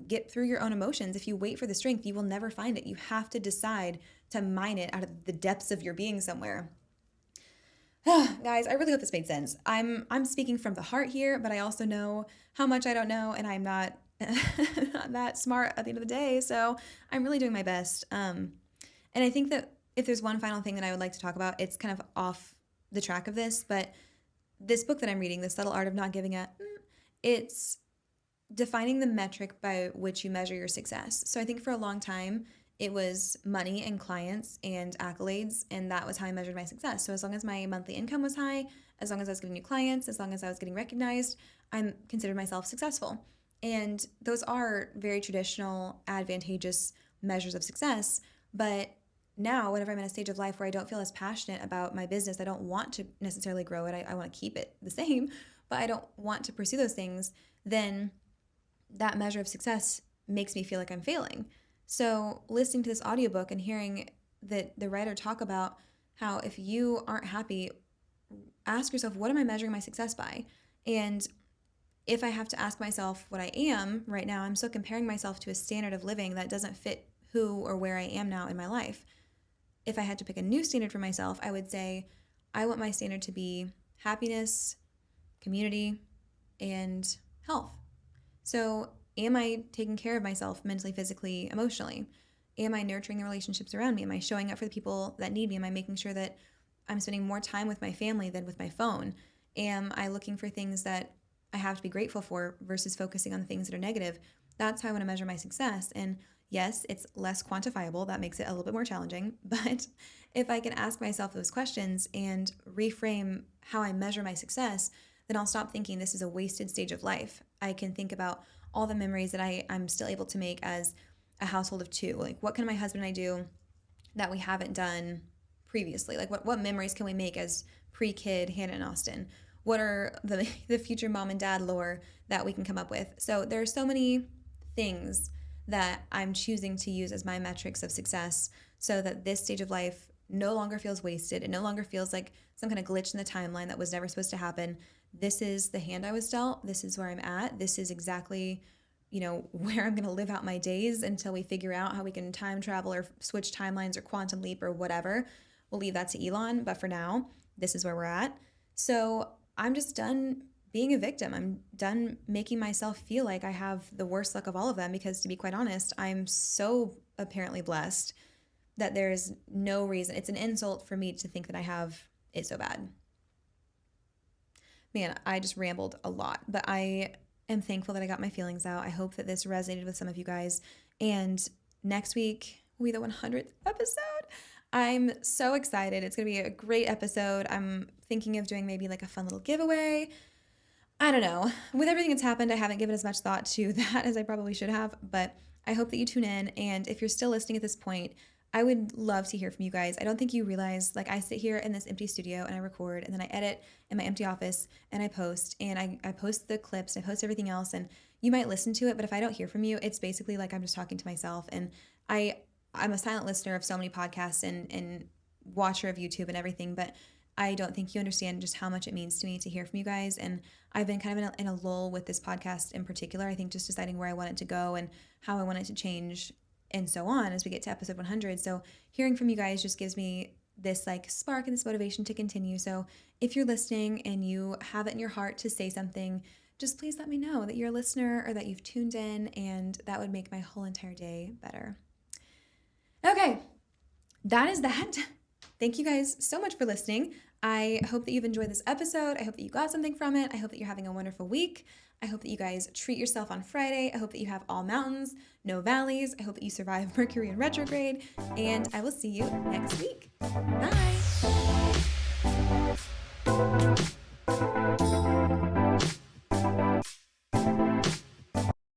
get through your own emotions, if you wait for the strength, you will never find it. You have to decide to mine it out of the depths of your being somewhere. Guys, I really hope this made sense. I'm speaking from the heart here, but I also know how much I don't know, and I'm not not that smart at the end of the day. So I'm really doing my best. And I think that if there's one final thing that I would like to talk about, it's kind of off the track of this, but this book that I'm reading, The Subtle Art of Not Giving a, it's defining the metric by which you measure your success. So I think for a long time, it was money and clients and accolades, and that was how I measured my success. So as long as my monthly income was high, as long as I was getting new clients, as long as I was getting recognized, I considered myself successful. And those are very traditional, advantageous measures of success. But now, whenever I'm in a stage of life where I don't feel as passionate about my business, I don't want to necessarily grow it, I want to keep it the same, but I don't want to pursue those things, then that measure of success makes me feel like I'm failing. So listening to this audiobook and hearing that the writer talk about how if you aren't happy, ask yourself, what am I measuring my success by? And if I have to ask myself what I am right now, I'm still comparing myself to a standard of living that doesn't fit who or where I am now in my life. If I had to pick a new standard for myself, I would say I want my standard to be happiness, community, and health. So, am I taking care of myself mentally, physically, emotionally? Am I nurturing the relationships around me? Am I showing up for the people that need me? Am I making sure that I'm spending more time with my family than with my phone? Am I looking for things that I have to be grateful for versus focusing on the things that are negative? That's how I want to measure my success. And yes, it's less quantifiable. That makes it a little bit more challenging. But if I can ask myself those questions and reframe how I measure my success, then I'll stop thinking this is a wasted stage of life. I can think about all the memories that I'm still able to make as a household of two. Like, what can my husband and I do that we haven't done previously? Like, what memories can we make as pre-kid Hannah and Austin? What are the future mom and dad lore that we can come up with? So there are so many things that I'm choosing to use as my metrics of success so that this stage of life no longer feels wasted. It no longer feels like some kind of glitch in the timeline that was never supposed to happen. This is the hand I was dealt. This is where I'm at. This is exactly, where I'm going to live out my days until we figure out how we can time travel or switch timelines or quantum leap or whatever. We'll leave that to Elon. But for now, this is where we're at. So I'm just done being a victim. I'm done making myself feel like I have the worst luck of all of them because, to be quite honest, I'm so apparently blessed that there's no reason. It's an insult for me to think that I have it so bad. Man, I just rambled a lot, but I am thankful that I got my feelings out. I hope that this resonated with some of you guys. And next week will be the 100th episode. I'm so excited. It's going to be a great episode. I'm thinking of doing maybe like a fun little giveaway. I don't know. With everything that's happened, I haven't given as much thought to that as I probably should have, but I hope that you tune in. And if you're still listening at this point, I would love to hear from you guys. I don't think you realize, like, I sit here in this empty studio and I record, and then I edit in my empty office and I post, and I post the clips, I post everything else, and you might listen to it, but if I don't hear from you, it's basically like I'm just talking to myself. And I'm a silent listener of so many podcasts and watcher of YouTube and everything, but I don't think you understand just how much it means to me to hear from you guys. And I've been kind of in a lull with this podcast in particular. I think just deciding where I want it to go and how I want it to change and so on as we get to episode 100. So hearing from you guys just gives me this like spark and this motivation to continue. So if you're listening and you have it in your heart to say something, just please let me know that you're a listener or that you've tuned in, and that would make my whole entire day better. Okay, that is that. Thank you guys so much for listening. I hope that you've enjoyed this episode. I hope that you got something from it. I hope that you're having a wonderful week. I hope that you guys treat yourself on Friday. I hope that you have all mountains, no valleys. I hope that you survive Mercury in retrograde. And I will see you next week. Bye.